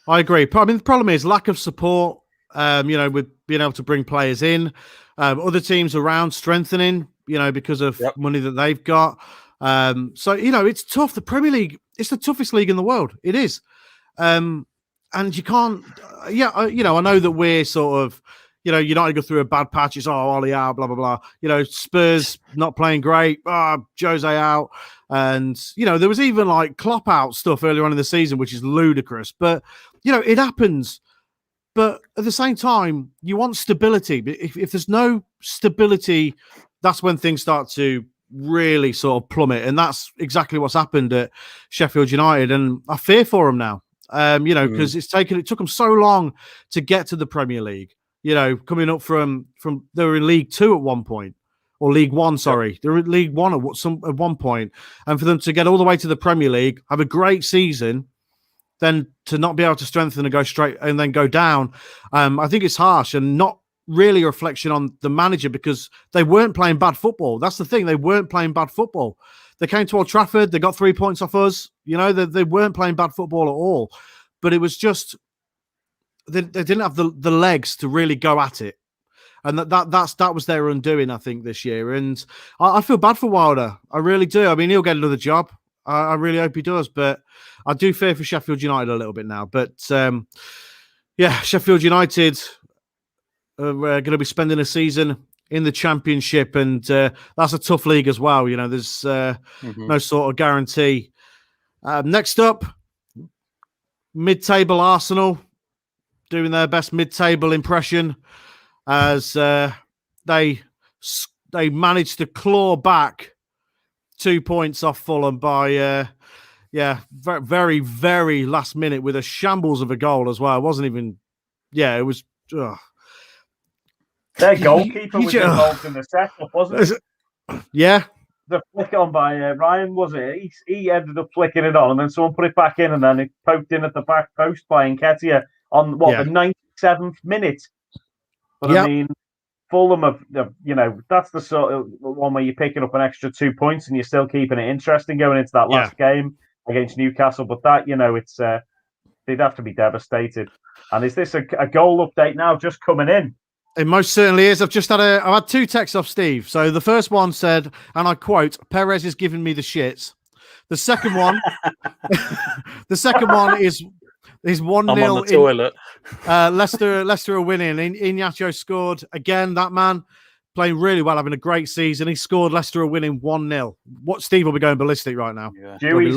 I agree. I mean, the problem is lack of support. With being able to bring players in, other teams around strengthening. Because of money that they've got. So it's tough. The Premier League, it's the toughest league in the world. It is. And you can't, I know that we're sort of, United go through a bad patch. It's, Ollie out, blah, blah, blah. Spurs not playing great. Jose out. And, there was even like Klopp out stuff earlier on in the season, which is ludicrous. But, it happens. But at the same time, you want stability. But if there's no stability, that's when things start to really sort of plummet. And that's exactly what's happened at Sheffield United. And I fear for them now. Because it took them so long to get to the Premier League. Coming up from they were in League 2 at one point, or League 1. Sorry, they were in League 1 at one point, and for them to get all the way to the Premier League, have a great season, then to not be able to strengthen and go straight and then go down, I think it's harsh and not really a reflection on the manager because they weren't playing bad football. That's the thing; they weren't playing bad football. They came to Old Trafford. They got 3 points off us. They weren't playing bad football at all. But it was just they didn't have the legs to really go at it, and that was their undoing, I think, this year. And I feel bad for Wilder. I really do. I mean, he'll get another job. I really hope he does. But I do fear for Sheffield United a little bit now. But Sheffield United are going to be spending a season in the Championship, and that's a tough league as well. There's no sort of guarantee. Next up, mid-table Arsenal doing their best mid-table impression as they managed to claw back 2 points off Fulham by very, very last minute with a shambles of a goal as well. It wasn't even it was their goalkeeper was involved in the setup, wasn't it? Yeah. The flick on by Ryan, was it? He ended up flicking it on, and then someone put it back in, and then it poked in at the back post by Nketiah on the 97th minute. But I mean, Fulham have, that's the sort of one where you're picking up an extra 2 points and you're still keeping it interesting going into that last game against Newcastle. But that, it's they'd have to be devastated. And is this a goal update now just coming in? It most certainly is. I've had 2 texts off Steve. So the first one said, and I quote, "Perez is giving me the shits." The second one, is 1-0. I'm on the toilet. Leicester are winning. Iñárritu scored again. That man playing really well, having a great season. He scored. Leicester are winning 1-0. What Steve will be going ballistic right now. Yeah. Dewey's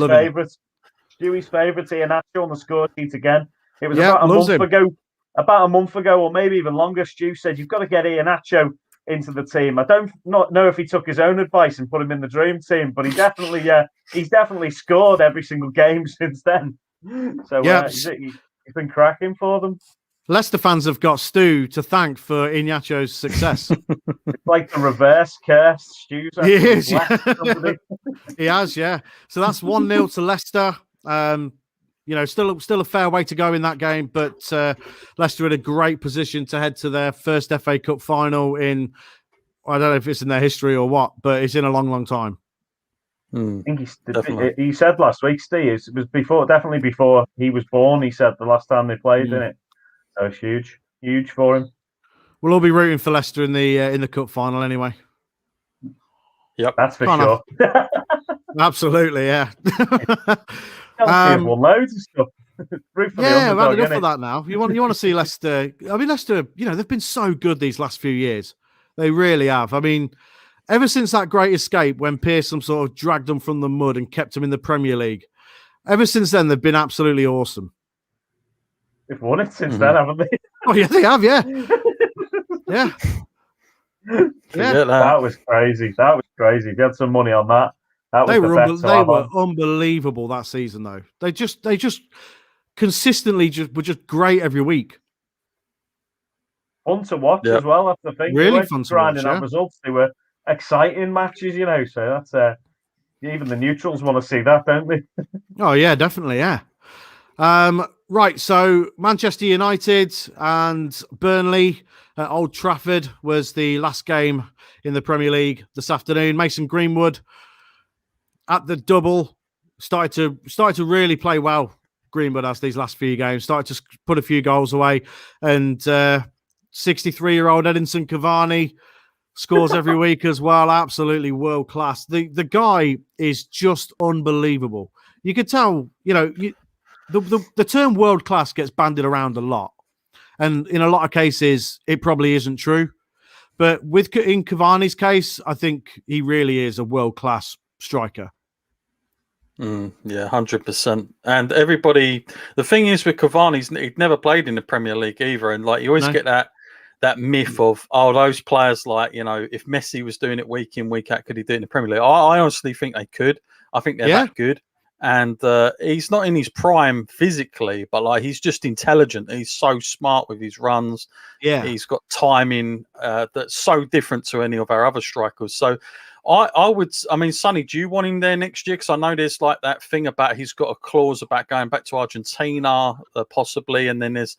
favourite, Iñárritu on the score sheet again. It was about a month ago. About a month ago, or maybe even longer, Stu said, you've got to get Iñárritu into the team. I don't not know if he took his own advice and put him in the dream team, but he's definitely scored every single game since then. So he's been cracking for them. Leicester fans have got Stu to thank for Iñárritu's success. It's like the reverse curse. Stu's he is. He has, yeah. So that's 1-0 to Leicester. You know, still a fair way to go in that game, but Leicester in a great position to head to their first FA Cup final in, I don't know if it's in their history or what, but it's in a long, long time. I think he said last week, Steve, it was definitely before he was born. He said the last time they played, didn't it? So it's huge for him. We'll all be rooting for Leicester in the cup final anyway. Yep, that's for sure. Absolutely, yeah. Chelsea have won loads of stuff. Yeah, I've had enough of that now. You want to see Leicester? I mean, Leicester, they've been so good these last few years. They really have. I mean, ever since that great escape when Pearson sort of dragged them from the mud and kept them in the Premier League, ever since then they've been absolutely awesome. They've won it since then, haven't they? Oh yeah, they have. Yeah, yeah. That was crazy. If you had some money on that, they were unbelievable that season. Though they just consistently were just great every week. Fun to watch as well. That's the thing. Really fun to watch. Grinding out results. They were exciting matches, So that's even the neutrals want to see that, don't they? Oh yeah, definitely. Yeah. Right. So Manchester United and Burnley at Old Trafford was the last game in the Premier League this afternoon. Mason Greenwood at the double started to really play well. Greenwood has these last few games started to put a few goals away, and 63-year-old Edinson Cavani scores every week as well. Absolutely world class. The guy is just unbelievable. You could tell, the term world class gets bandied around a lot, and in a lot of cases it probably isn't true. But in Cavani's case, I think he really is a world class striker. Yeah, 100%. And everybody, the thing is with Cavani, he'd never played in the Premier League either, and you always get that myth of those players if Messi was doing it week in week out, could he do it in the Premier League? I honestly think they could. I think they're that good. And he's not in his prime physically, but he's just intelligent. He's so smart with his runs. Yeah, he's got timing that's so different to any of our other strikers. So I mean, Sonny, do you want him there next year? Because I know there's that thing about he's got a clause about going back to Argentina possibly, and then there's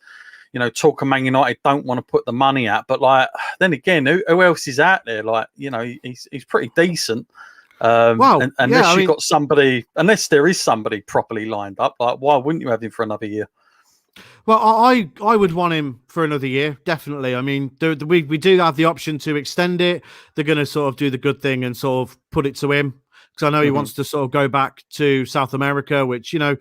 talk of Man United don't want to put the money out. But then again, who else is out there? He's pretty decent. Unless you've got somebody, unless there is somebody properly lined up, why wouldn't you have him for another year? Well, I would want him for another year, definitely. I mean, we do have the option to extend it. They're going to sort of do the good thing and sort of put it to him, because I know he wants to sort of go back to South America, which, at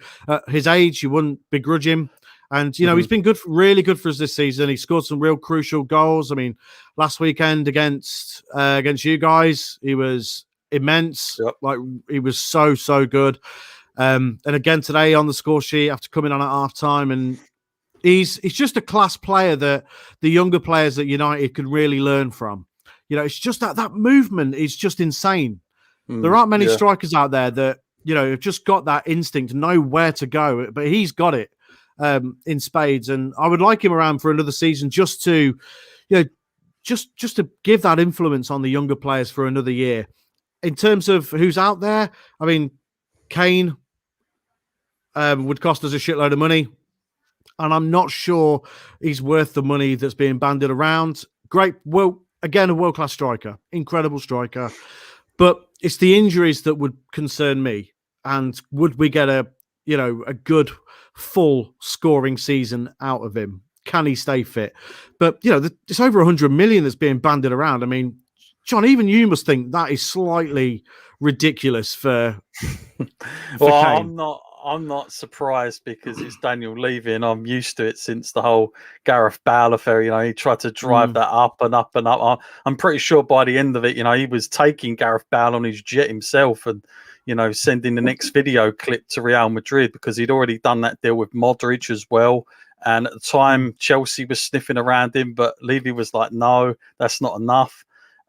his age, you wouldn't begrudge him. And, he's been really good for us this season. He scored some real crucial goals. I mean, last weekend against you guys, he was immense. Yep. He was so good. And again today on the score sheet after coming on at half time, and he's just a class player that the younger players at United could really learn from. It's just that movement is just insane. There aren't many strikers out there that have just got that instinct, know where to go, but he's got it in spades. And I would like him around for another season just to just to give that influence on the younger players for another year. In terms of who's out there, I mean, Kane would cost us a shitload of money, and I'm not sure he's worth the money that's being bandied around. Great, well, again, a world-class striker, incredible striker, but it's the injuries that would concern me. And would we get a good full scoring season out of him? Can he stay fit? But it's over 100 million that's being bandied around. I mean, John, even you must think that is slightly ridiculous for well, Kane. I'm not surprised, because it's Daniel Levy, and I'm used to it since the whole Gareth Bale affair. He tried to drive that up and up and up. I'm pretty sure by the end of it, he was taking Gareth Bale on his jet himself and, sending the next video clip to Real Madrid, because he'd already done that deal with Modric as well. And at the time, Chelsea was sniffing around him, but Levy was like, no, that's not enough.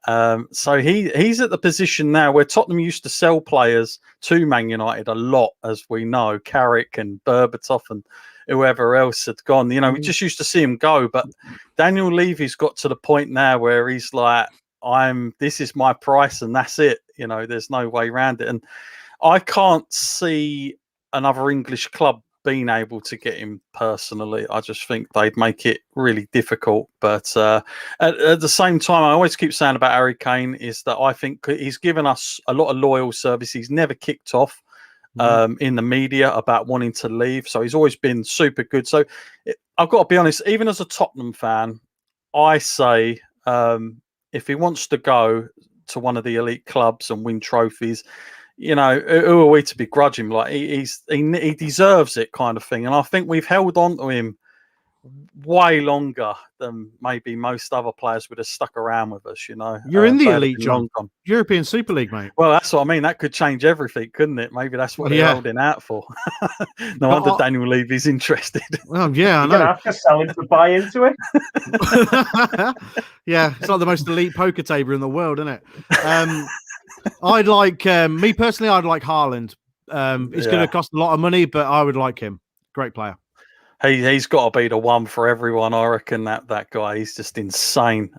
So he's at the position now where Tottenham used to sell players to Man United a lot, as we know, Carrick and Berbatov and whoever else had gone. We just used to see him go. But Daniel Levy's got to the point now where he's like, this is my price and that's it. There's no way around it. And I can't see another English club been able to get him personally, I just think they'd make it really difficult. But at the same time, I always keep saying about Harry Kane is that I think he's given us a lot of loyal service. He's never kicked off in the media about wanting to leave. So he's always been super good. So I've got to be honest, even as a Tottenham fan, I say if he wants to go to one of the elite clubs and win trophies, who are we to begrudge him? Like he deserves it, kind of thing. And I think we've held on to him way longer than maybe most other players would have stuck around with us. You're in the elite, John. European Super League, mate. Well, that's what I mean. That could change everything, couldn't it? Maybe that's what they're holding out for. No wonder Daniel Levy's interested. Well, yeah, I know. You're gonna have to sell him to buy into it. Yeah, it's like the most elite poker table in the world, isn't it? I'd like me personally. I'd like Haaland. It's going to cost a lot of money, but I would like him. Great player. He's got to be the one for everyone. I reckon that guy, he's just insane.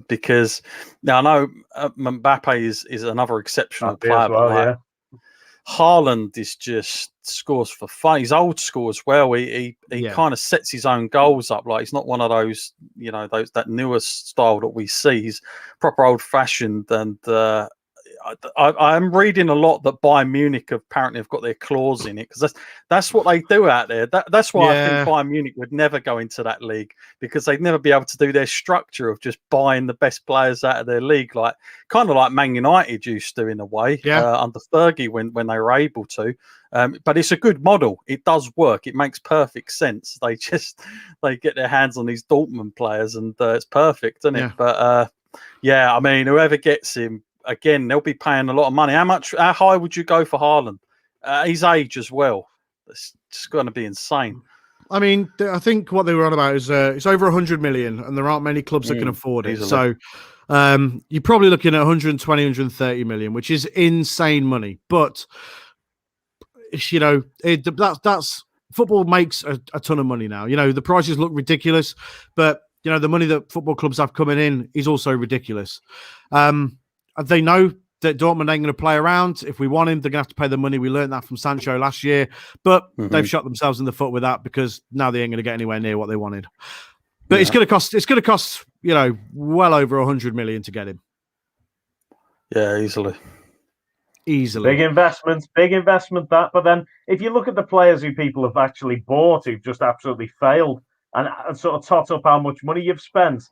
Because now I know Mbappe is another exceptional player, but Haaland is just scores for fun. He's old school as well. He kind of sets his own goals up. Like he's not one of those, that newer style that we see. He's proper old fashioned. And I'm reading a lot that Bayern Munich apparently have got their claws in it because that's what they do out there. That's why I think Bayern Munich would never go into that league because they'd never be able to do their structure of just buying the best players out of their league, kind of like Man United used to in a way under Fergie when they were able to. But it's a good model. It does work. It makes perfect sense. They get their hands on these Dortmund players and it's perfect, isn't it? But I mean, whoever gets him. Again, they'll be paying a lot of money. How high would you go for Haaland? His age as well. It's just going to be insane. I mean, I think what they were on about is it's over 100 million, and there aren't many clubs that can afford it. Easily. So you're probably looking at 120, 130 million, which is insane money. But that's football makes a ton of money now. The prices look ridiculous, but the money that football clubs have coming in is also ridiculous. They know that Dortmund ain't going to play around. If we want him, they're going to have to pay the money. We learned that from Sancho last year. But they've shot themselves in the foot with that because now they ain't going to get anywhere near what they wanted. But it's going to cost, well over 100 million to get him. Yeah, easily. Big investment that. But then if you look at the players who people have actually bought who've just absolutely failed and sort of tot up how much money you've spent,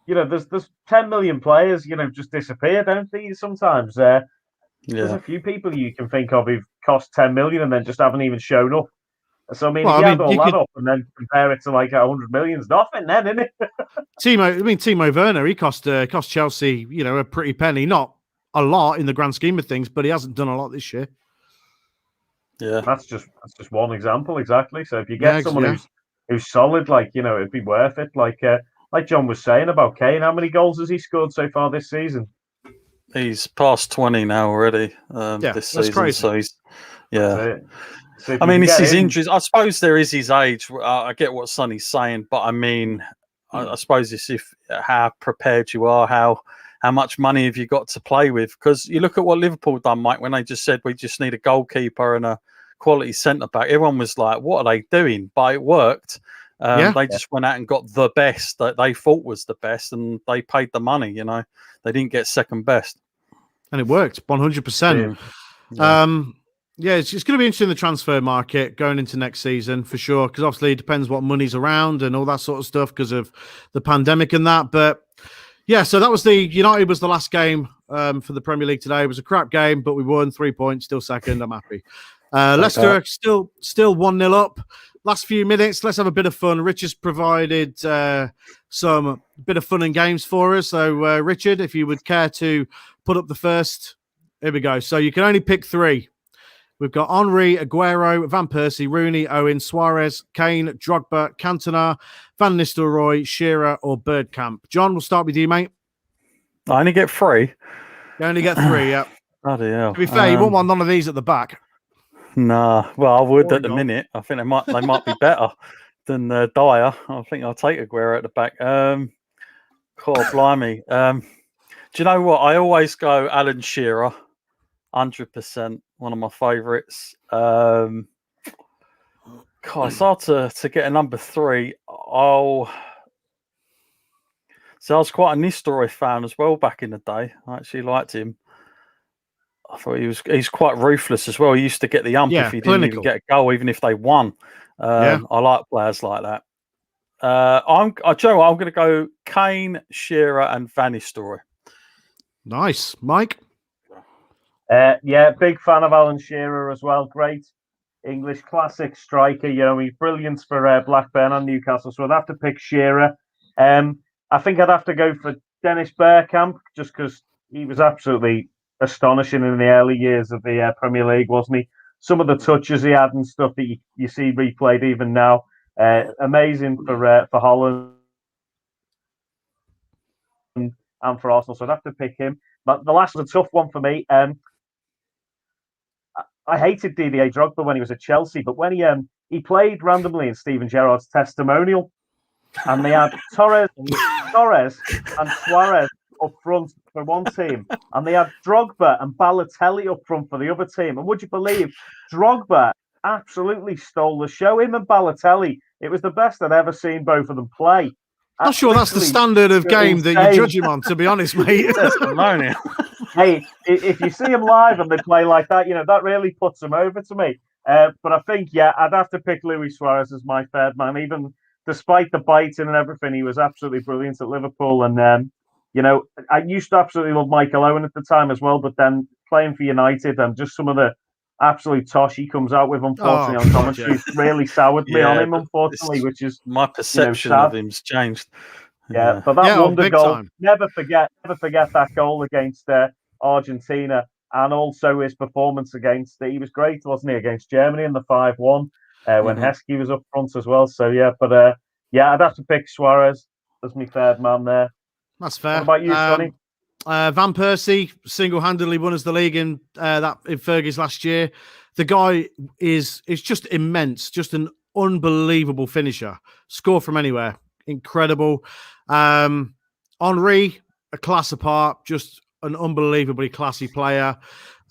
there's 10 million players, just disappear, don't they? Sometimes there's a few people you can think of who've cost 10 million and then just haven't even shown up. So I mean, if you add all that up and then compare it to like 100 million's nothing, then, isn't it? Timo Werner, he cost Chelsea, a pretty penny, not a lot in the grand scheme of things, but he hasn't done a lot this year. Yeah, that's just one example, exactly. So if you get someone who's solid, it'd be worth it. Like John was saying about Kane, how many goals has he scored so far this season? He's past 20 now already this season. Crazy. So he's, So I mean, it's his injuries. I suppose there is his age. I get what Sonny's saying, but I mean, I suppose it's how prepared you are, how much money have you got to play with? Because you look at what Liverpool done, Mike, when they just said we just need a goalkeeper and a quality centre back. Everyone was like, "What are they doing?" But it worked. They just went out and got the best that they thought was the best, and they paid the money. They didn't get second best, and it worked 100%. It's going to be interesting, the transfer market going into next season for sure, because obviously it depends what money's around and all that sort of stuff because of the pandemic and that. But so that was United was the last game for the Premier League today. It was a crap game, but we won 3 points, still second. I'm happy. Leicester still 1-0 up. Last few minutes, let's have a bit of fun. Rich has provided some bit of fun and games for us. So, Richard, if you would care to put up the first, here we go. So you can only pick 3. We've got Henry, Aguero, Van Persie, Rooney, Owen, Suarez, Kane, Drogba, Cantona, Van Nistelrooy, Shearer, or Bergkamp. John, we'll start with you, mate. I only get 3. You only get 3, yeah. Bloody hell. To be fair, you won't want none of these at the back. Nah, well, I would at the minute. I think they might be better than Dyer. I think I'll take Aguero at the back. God, blimey. Do you know what? I always go Alan Shearer, 100%. One of my favourites. God, it's hard to get a number 3. So I was quite a Nistelrooy fan as well back in the day. I actually liked him. I thought he's quite ruthless as well. He used to get the ump if he didn't even get a goal, even if they won. I like players like that. I'm going to go Kane, Shearer, and Van Nistelrooy. Nice, Mike. Big fan of Alan Shearer as well. Great English classic striker. He's brilliant for Blackburn and Newcastle. So I'd have to pick Shearer. I think I'd have to go for Dennis Bergkamp just because he was absolutely astonishing in the early years of the Premier League, wasn't he? Some of the touches he had and stuff that you see replayed even now. Amazing for Holland and for Arsenal. So I'd have to pick him. But the last was a tough one for me. I hated Didier Drogba when he was at Chelsea, but when he played randomly in Steven Gerrard's testimonial, and they had Torres and Suarez up front for one team, and they had Drogba and Balotelli up front for the other team. And would you believe Drogba absolutely stole the show? Him and Balotelli, it was the best I'd ever seen both of them play. Not sure that's the standard of game that you judge him on, to be honest, mate. Hey, if you see him live and they play like that, that really puts them over to me. But I think, I'd have to pick Luis Suarez as my third man. Even despite the biting and everything, he was absolutely brilliant at Liverpool. And, I used to absolutely love Michael Owen at the time as well. But then playing for United and just some of the absolute tosh he comes out with, unfortunately, on commentary, really soured me on him, unfortunately, which is my perception of him's changed. But that wonder goal, time. Never forget that goal against Argentina, and also his performance against. He was great, wasn't he, against Germany in the 5-1 when Heskey was up front as well. So I'd have to pick Suarez as my third man there. That's fair. What about you, Sonny? Van Persie single-handedly won us the league in Fergie's last year. The guy is just immense, just an unbelievable finisher. Score from anywhere, incredible. Henry, a class apart, just an unbelievably classy player.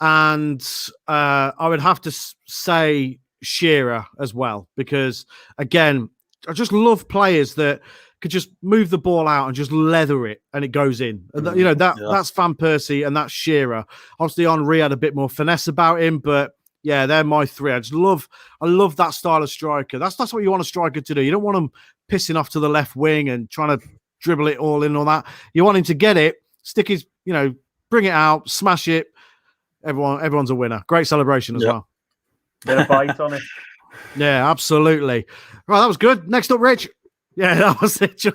And I would have to say Shearer as well, because again, I just love players that could just move the ball out and just leather it and it goes in. And that's Van Persie and that's Shearer. Obviously, Henry had a bit more finesse about him, but they're my 3. I love that style of striker. That's what you want a striker to do. You don't want him pissing off to the left wing and trying to dribble it all in and all that. You want him to get it, stick his, bring it out, smash it. Everyone's a winner. Great celebration as well. Bit of bite on it. Yeah, absolutely. Right, that was good. Next up, Rich. Yeah, that was it, John.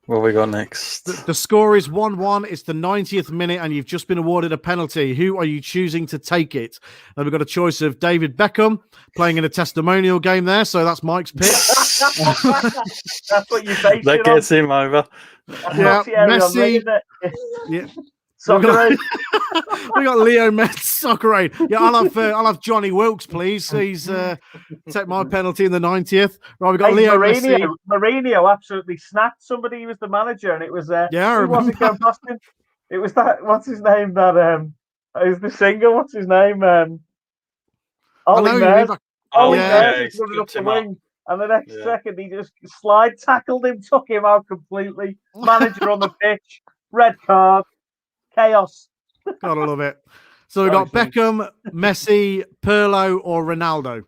What have we got next? The score is 1-1. It's the 90th minute, and you've just been awarded a penalty. Who are you choosing to take it? And we've got a choice of David Beckham playing in a testimonial game there, so that's Mike's pick. That's what you say. That gets him over. Messi. Yeah. We got Leo Messi, Soccerade. Yeah, I'll have Johnny Wilkes, please. He's take my penalty in the 90th. Right, we got Leo Messi. Mourinho absolutely snapped somebody. He was the manager, and it was I remember. It was that. What's his name? That is the singer. What's his name? Ollie Mers. Ollie Mers running up the wing, and the next second he just slide tackled him, took him out completely. Manager on the pitch, red card. Chaos. Gotta love it. So we've got Beckham, Messi, Pirlo, or Ronaldo.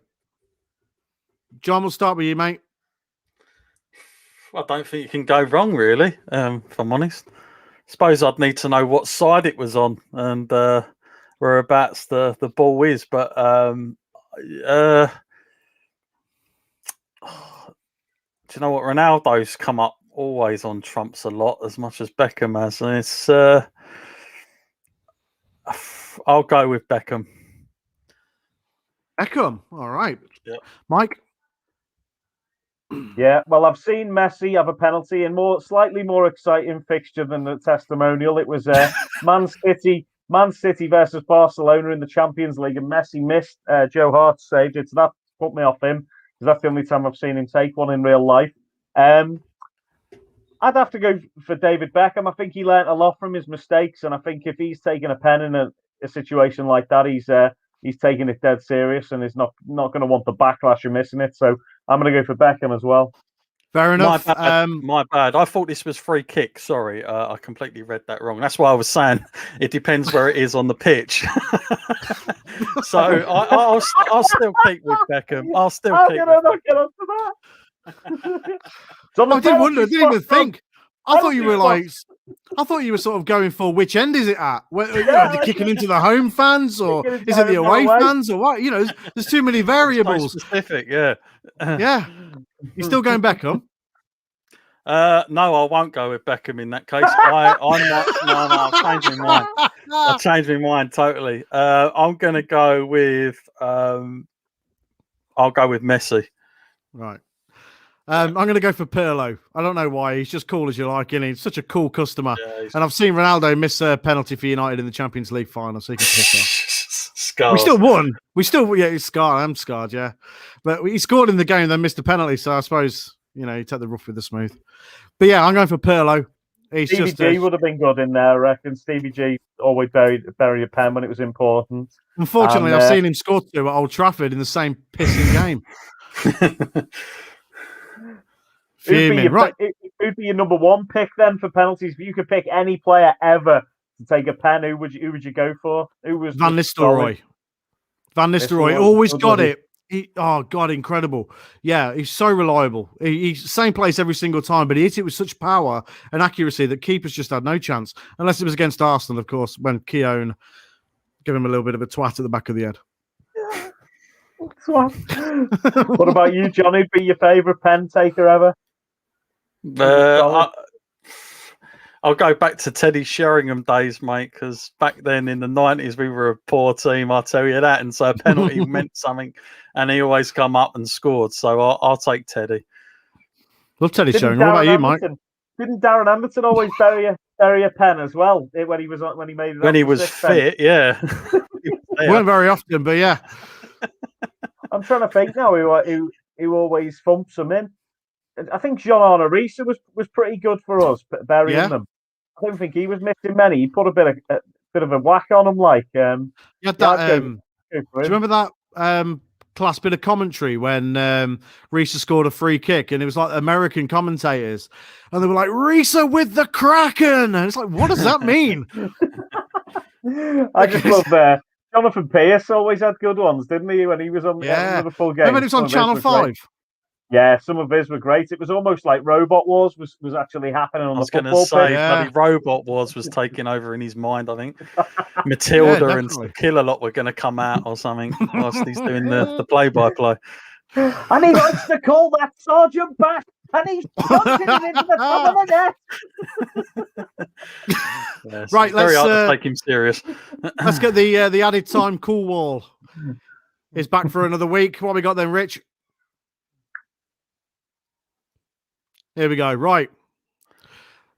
John, we'll start with you, mate. I don't think you can go wrong, really, if I'm honest. Suppose I'd need to know what side it was on and whereabouts the ball is. But do you know what? Ronaldo's come up always on trumps a lot, as much as Beckham has. And it's... I'll go with Beckham. Beckham, all right. Yeah. Mike? Yeah, well, I've seen Messi have a penalty in slightly more exciting fixture than the testimonial. It was Man City versus Barcelona in the Champions League, and Messi missed. Joe Hart saved it, so that put me off him, because that's the only time I've seen him take one in real life. I'd have to go for David Beckham. I think he learnt a lot from his mistakes, and I think if he's taking a pen in a situation like that, he's he's taking it dead serious and is not going to want the backlash of missing it. So I'm going to go for Beckham as well. Fair enough. My bad. I thought this was free kick. Sorry, I completely read that wrong. That's why I was saying it depends where it is on the pitch. So I'll still keep with Beckham. I'll still keep. Not get onto that. I didn't even think. I thought you were sort of going for which end is it at? Are they kicking into the home fans, or is it the away fans, or what? There's too many variables. So specific, yeah. Yeah. You still going Beckham? No, I won't go with Beckham in that case. I've changed my mind. I've changed my mind totally. I'm going to go with. I'll go with Messi. Right. I'm going to go for Pirlo. I don't know why. He's just cool as you like, isn't he? He's such a cool customer. Yeah, and I've seen Ronaldo miss a penalty for United in the Champions League final, so he can piss off. Scarred. We still won. He's scarred. I'm scarred, yeah. But he scored in the game, then missed a penalty, so I suppose, you take the rough with the smooth. But yeah, I'm going for Pirlo. Stevie G would have been good in there, I reckon. Stevie G always bury a pen when it was important. Unfortunately, I've seen him score 2 at Old Trafford in the same pissing game. Who'd be your number 1 pick then for penalties? If you could pick any player ever to take a pen, who would you go for? Who was Van Nistelrooy? Van Nistelrooy always got it. God, incredible. Yeah, he's so reliable. He's same place every single time, but he hit it with such power and accuracy that keepers just had no chance. Unless it was against Arsenal, of course, when Keown gave him a little bit of a twat at the back of the head. What about you, John? Who'd be your favourite pen taker ever? I'll go back to Teddy Sheringham days, mate, because back then in the 90s we were a poor team, I'll tell you that, and so a penalty meant something, and he always come up and scored, so I'll take Teddy. Love Teddy Sheringham. What about you, Mike? Didn't Darren Anderton always bury a pen as well when he made it? When he was fit, yeah. Weren't very often, but yeah. I'm trying to think now who always thumps them in. I think Jean Arisa was pretty good for us, burying them. I don't think he was missing many. He put a bit of a whack on them, like. Do you remember that class bit of commentary when Risa scored a free kick, and it was like American commentators, and they were like, "Risa with the Kraken," and it's like, what does that mean? I just love Jonathan Pearce always had good ones, didn't he? When he was on the full game. Remember it was on Channel 5. Yeah, some of his were great. It was almost like Robot Wars was actually happening on the football pitch. Bloody Robot Wars was taking over in his mind, I think. Matilda and Kill a Lot were going to come out or something whilst he's doing the play-by-play. And he likes to call that Sergeant back, and he's punching it into the top of the net. Yes, right, let's hard to take him serious. Let's get the added time cool wall. Is back for another week. What we got then, Rich? Here we go. Right.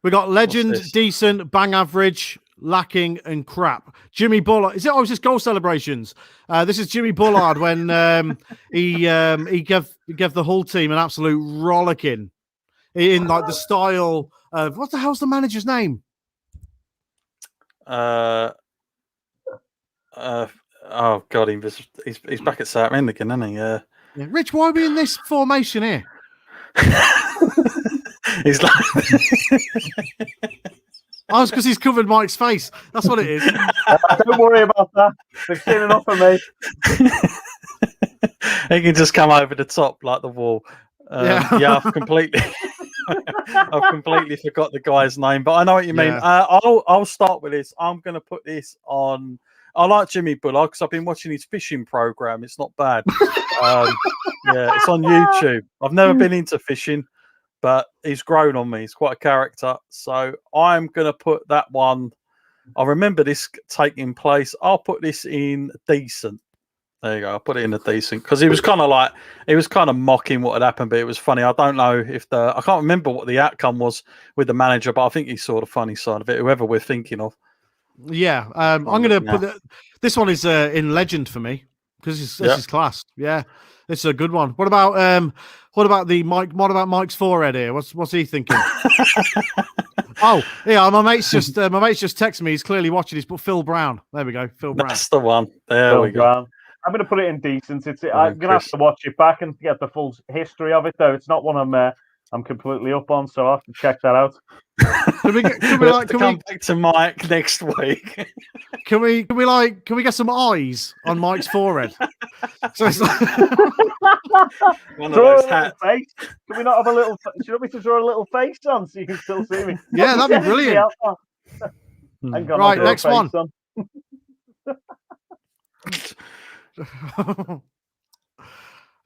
We got legend, decent, bang average, lacking, and crap. Jimmy Bullard. Is it? Oh, it's just goal celebrations. This is Jimmy Bullard when he gave the Hull team an absolute rollicking in like the style of what the hell's the manager's name? Oh God, he's back at Southampton again, isn't he? Yeah. Rich, why are we in this formation here? He's like, oh, it's because he's covered Mike's face. That's what it is. Don't worry about that. They've seen enough of me. He can just come over the top like the wall. I've completely forgot the guy's name, but I know what you mean. I'll start with this. I'm going to put this on. I like Jimmy Bullard because I've been watching his fishing program. It's not bad. It's on YouTube. I've never been into fishing, but he's grown on me. He's quite a character. So I'm going to put that one. I remember this taking place. I'll put this in decent. There you go. I'll put it in a decent because he was kind of mocking what had happened, but it was funny. I don't know if I can't remember what the outcome was with the manager, but I think he saw the funny side of it, whoever we're thinking of. Yeah. I'm going to put this one is in legend for me. because this is class. Yeah, this is a good one. What about the Mike? What about Mike's forehead here? What's he thinking? Oh, yeah, my mate's just texted me. He's clearly watching. He's put Phil Brown. There we go, Phil Brown. That's the one. There Phil we go. Brown. I'm going to put it in decent. I'm going to have to watch it back and get the full history of it, though. It's not one I'm completely up on, so I'll have to check that out. Can we come back to Mike next week? Can we get some eyes on Mike's forehead? So it's like... One of those hats. Face. Can we not have a little? Do you want me to draw a little face on so you can still see me? Yeah, that'd be brilliant. Right, next one.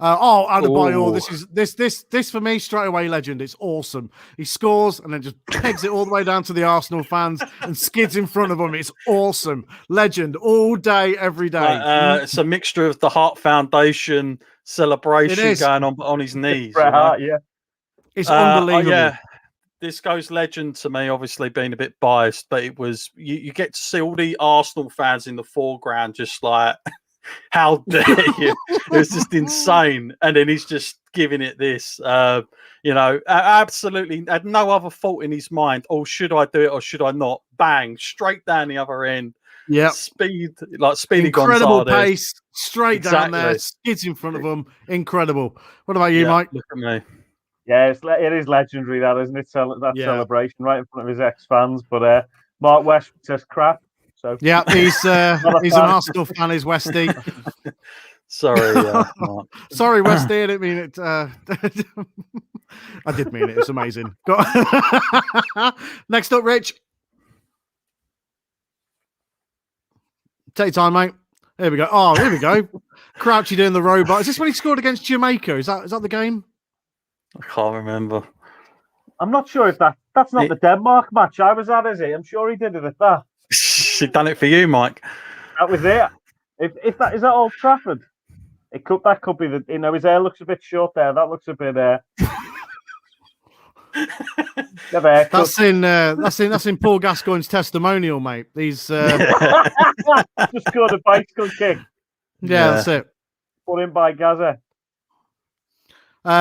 Adebayor, this for me straight away legend. It's awesome. He scores and then just pegs it all the way down to the Arsenal fans and skids in front of them. It's awesome. Legend all day, every day. It's a mixture of the Heart Foundation celebration going on his knees. Yeah, it's unbelievable. Yeah. This goes legend to me, obviously being a bit biased, but it was you get to see all the Arsenal fans in the foreground just like, how dare you? It was just insane. And then he's just giving it this, absolutely had no other thought in his mind. Oh, should I do it or should I not? Bang, straight down the other end. Yeah, speedy Gonzalez. Incredible pace, straight down there, skids in front of them. Incredible. What about you, Mike? Look at me. Yeah, it is legendary, that, isn't it? That celebration right in front of his ex-fans. But Mark West says crap. So yeah, he's an Arsenal fan, is Westy. Sorry, Mark. Sorry, Westy. I didn't mean it. I did mean it. It's amazing. Next up, Rich. Take your time, mate. Here we go. Oh, here we go. Crouchy doing the robot. Is this when he scored against Jamaica? Is that the game? I can't remember. I'm not sure if that's not the Denmark match I was at, is it? I'm sure he did it at that. He done it for you, Mike. That was it. If that is that Old Trafford, that could be the. His hair looks a bit short there. That looks a bit. That's in Paul Gascoigne's testimonial, mate. He's just scored a bicycle kick. Yeah, that's it. Put in by Gaza.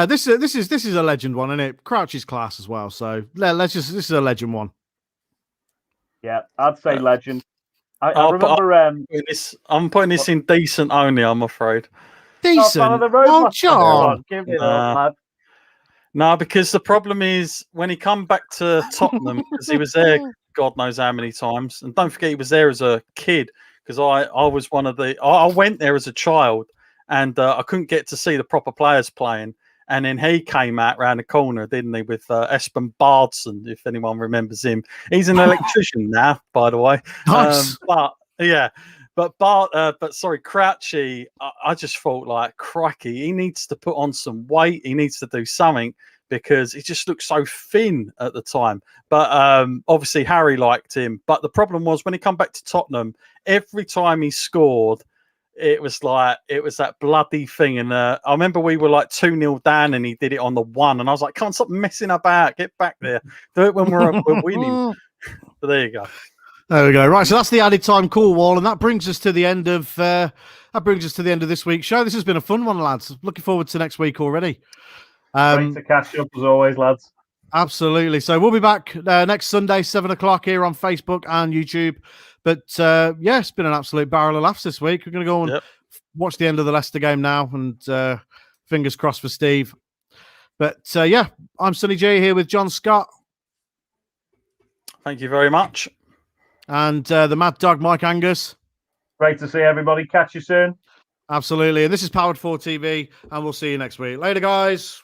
This is a legend one, isn't it? Crouchy's class as well. So this is a legend one. Yeah, I'd say legend. I remember. I'm putting this in decent only. I'm afraid. Decent. Oh, John. Give it up, man. No, because the problem is when he come back to Tottenham, because he was there God knows how many times, and don't forget he was there as a kid. Because I was one of the. I went there as a child, and I couldn't get to see the proper players playing. And then he came out round the corner, didn't he, with Espen Bardson, if anyone remembers him. He's an electrician now, by the way. Nice. But Crouchy, I just thought, like, crikey, he needs to put on some weight. He needs to do something because he just looked so thin at the time. But obviously Harry liked him. But the problem was when he come back to Tottenham, every time he scored, it was that bloody thing. And I remember we were like 2-0 down and he did it on the 1. And I was like, come on, stop messing about. Get back there. Do it when we're winning. But there you go. There we go. Right, so that's the added time call wall, and that brings us to the end of this week's show. This has been a fun one, lads. Looking forward to next week already. Great to catch up as always, lads. Absolutely. So we'll be back next Sunday, 7:00 here on Facebook and YouTube. But it's been an absolute barrel of laughs this week. We're going to go and watch the end of the Leicester game now, and fingers crossed for Steve. But I'm Sonny G here with John Scott. Thank you very much. And the Mad Dog, Mike Angus. Great to see everybody. Catch you soon. Absolutely. And this is Powered 4 TV, and we'll see you next week. Later, guys.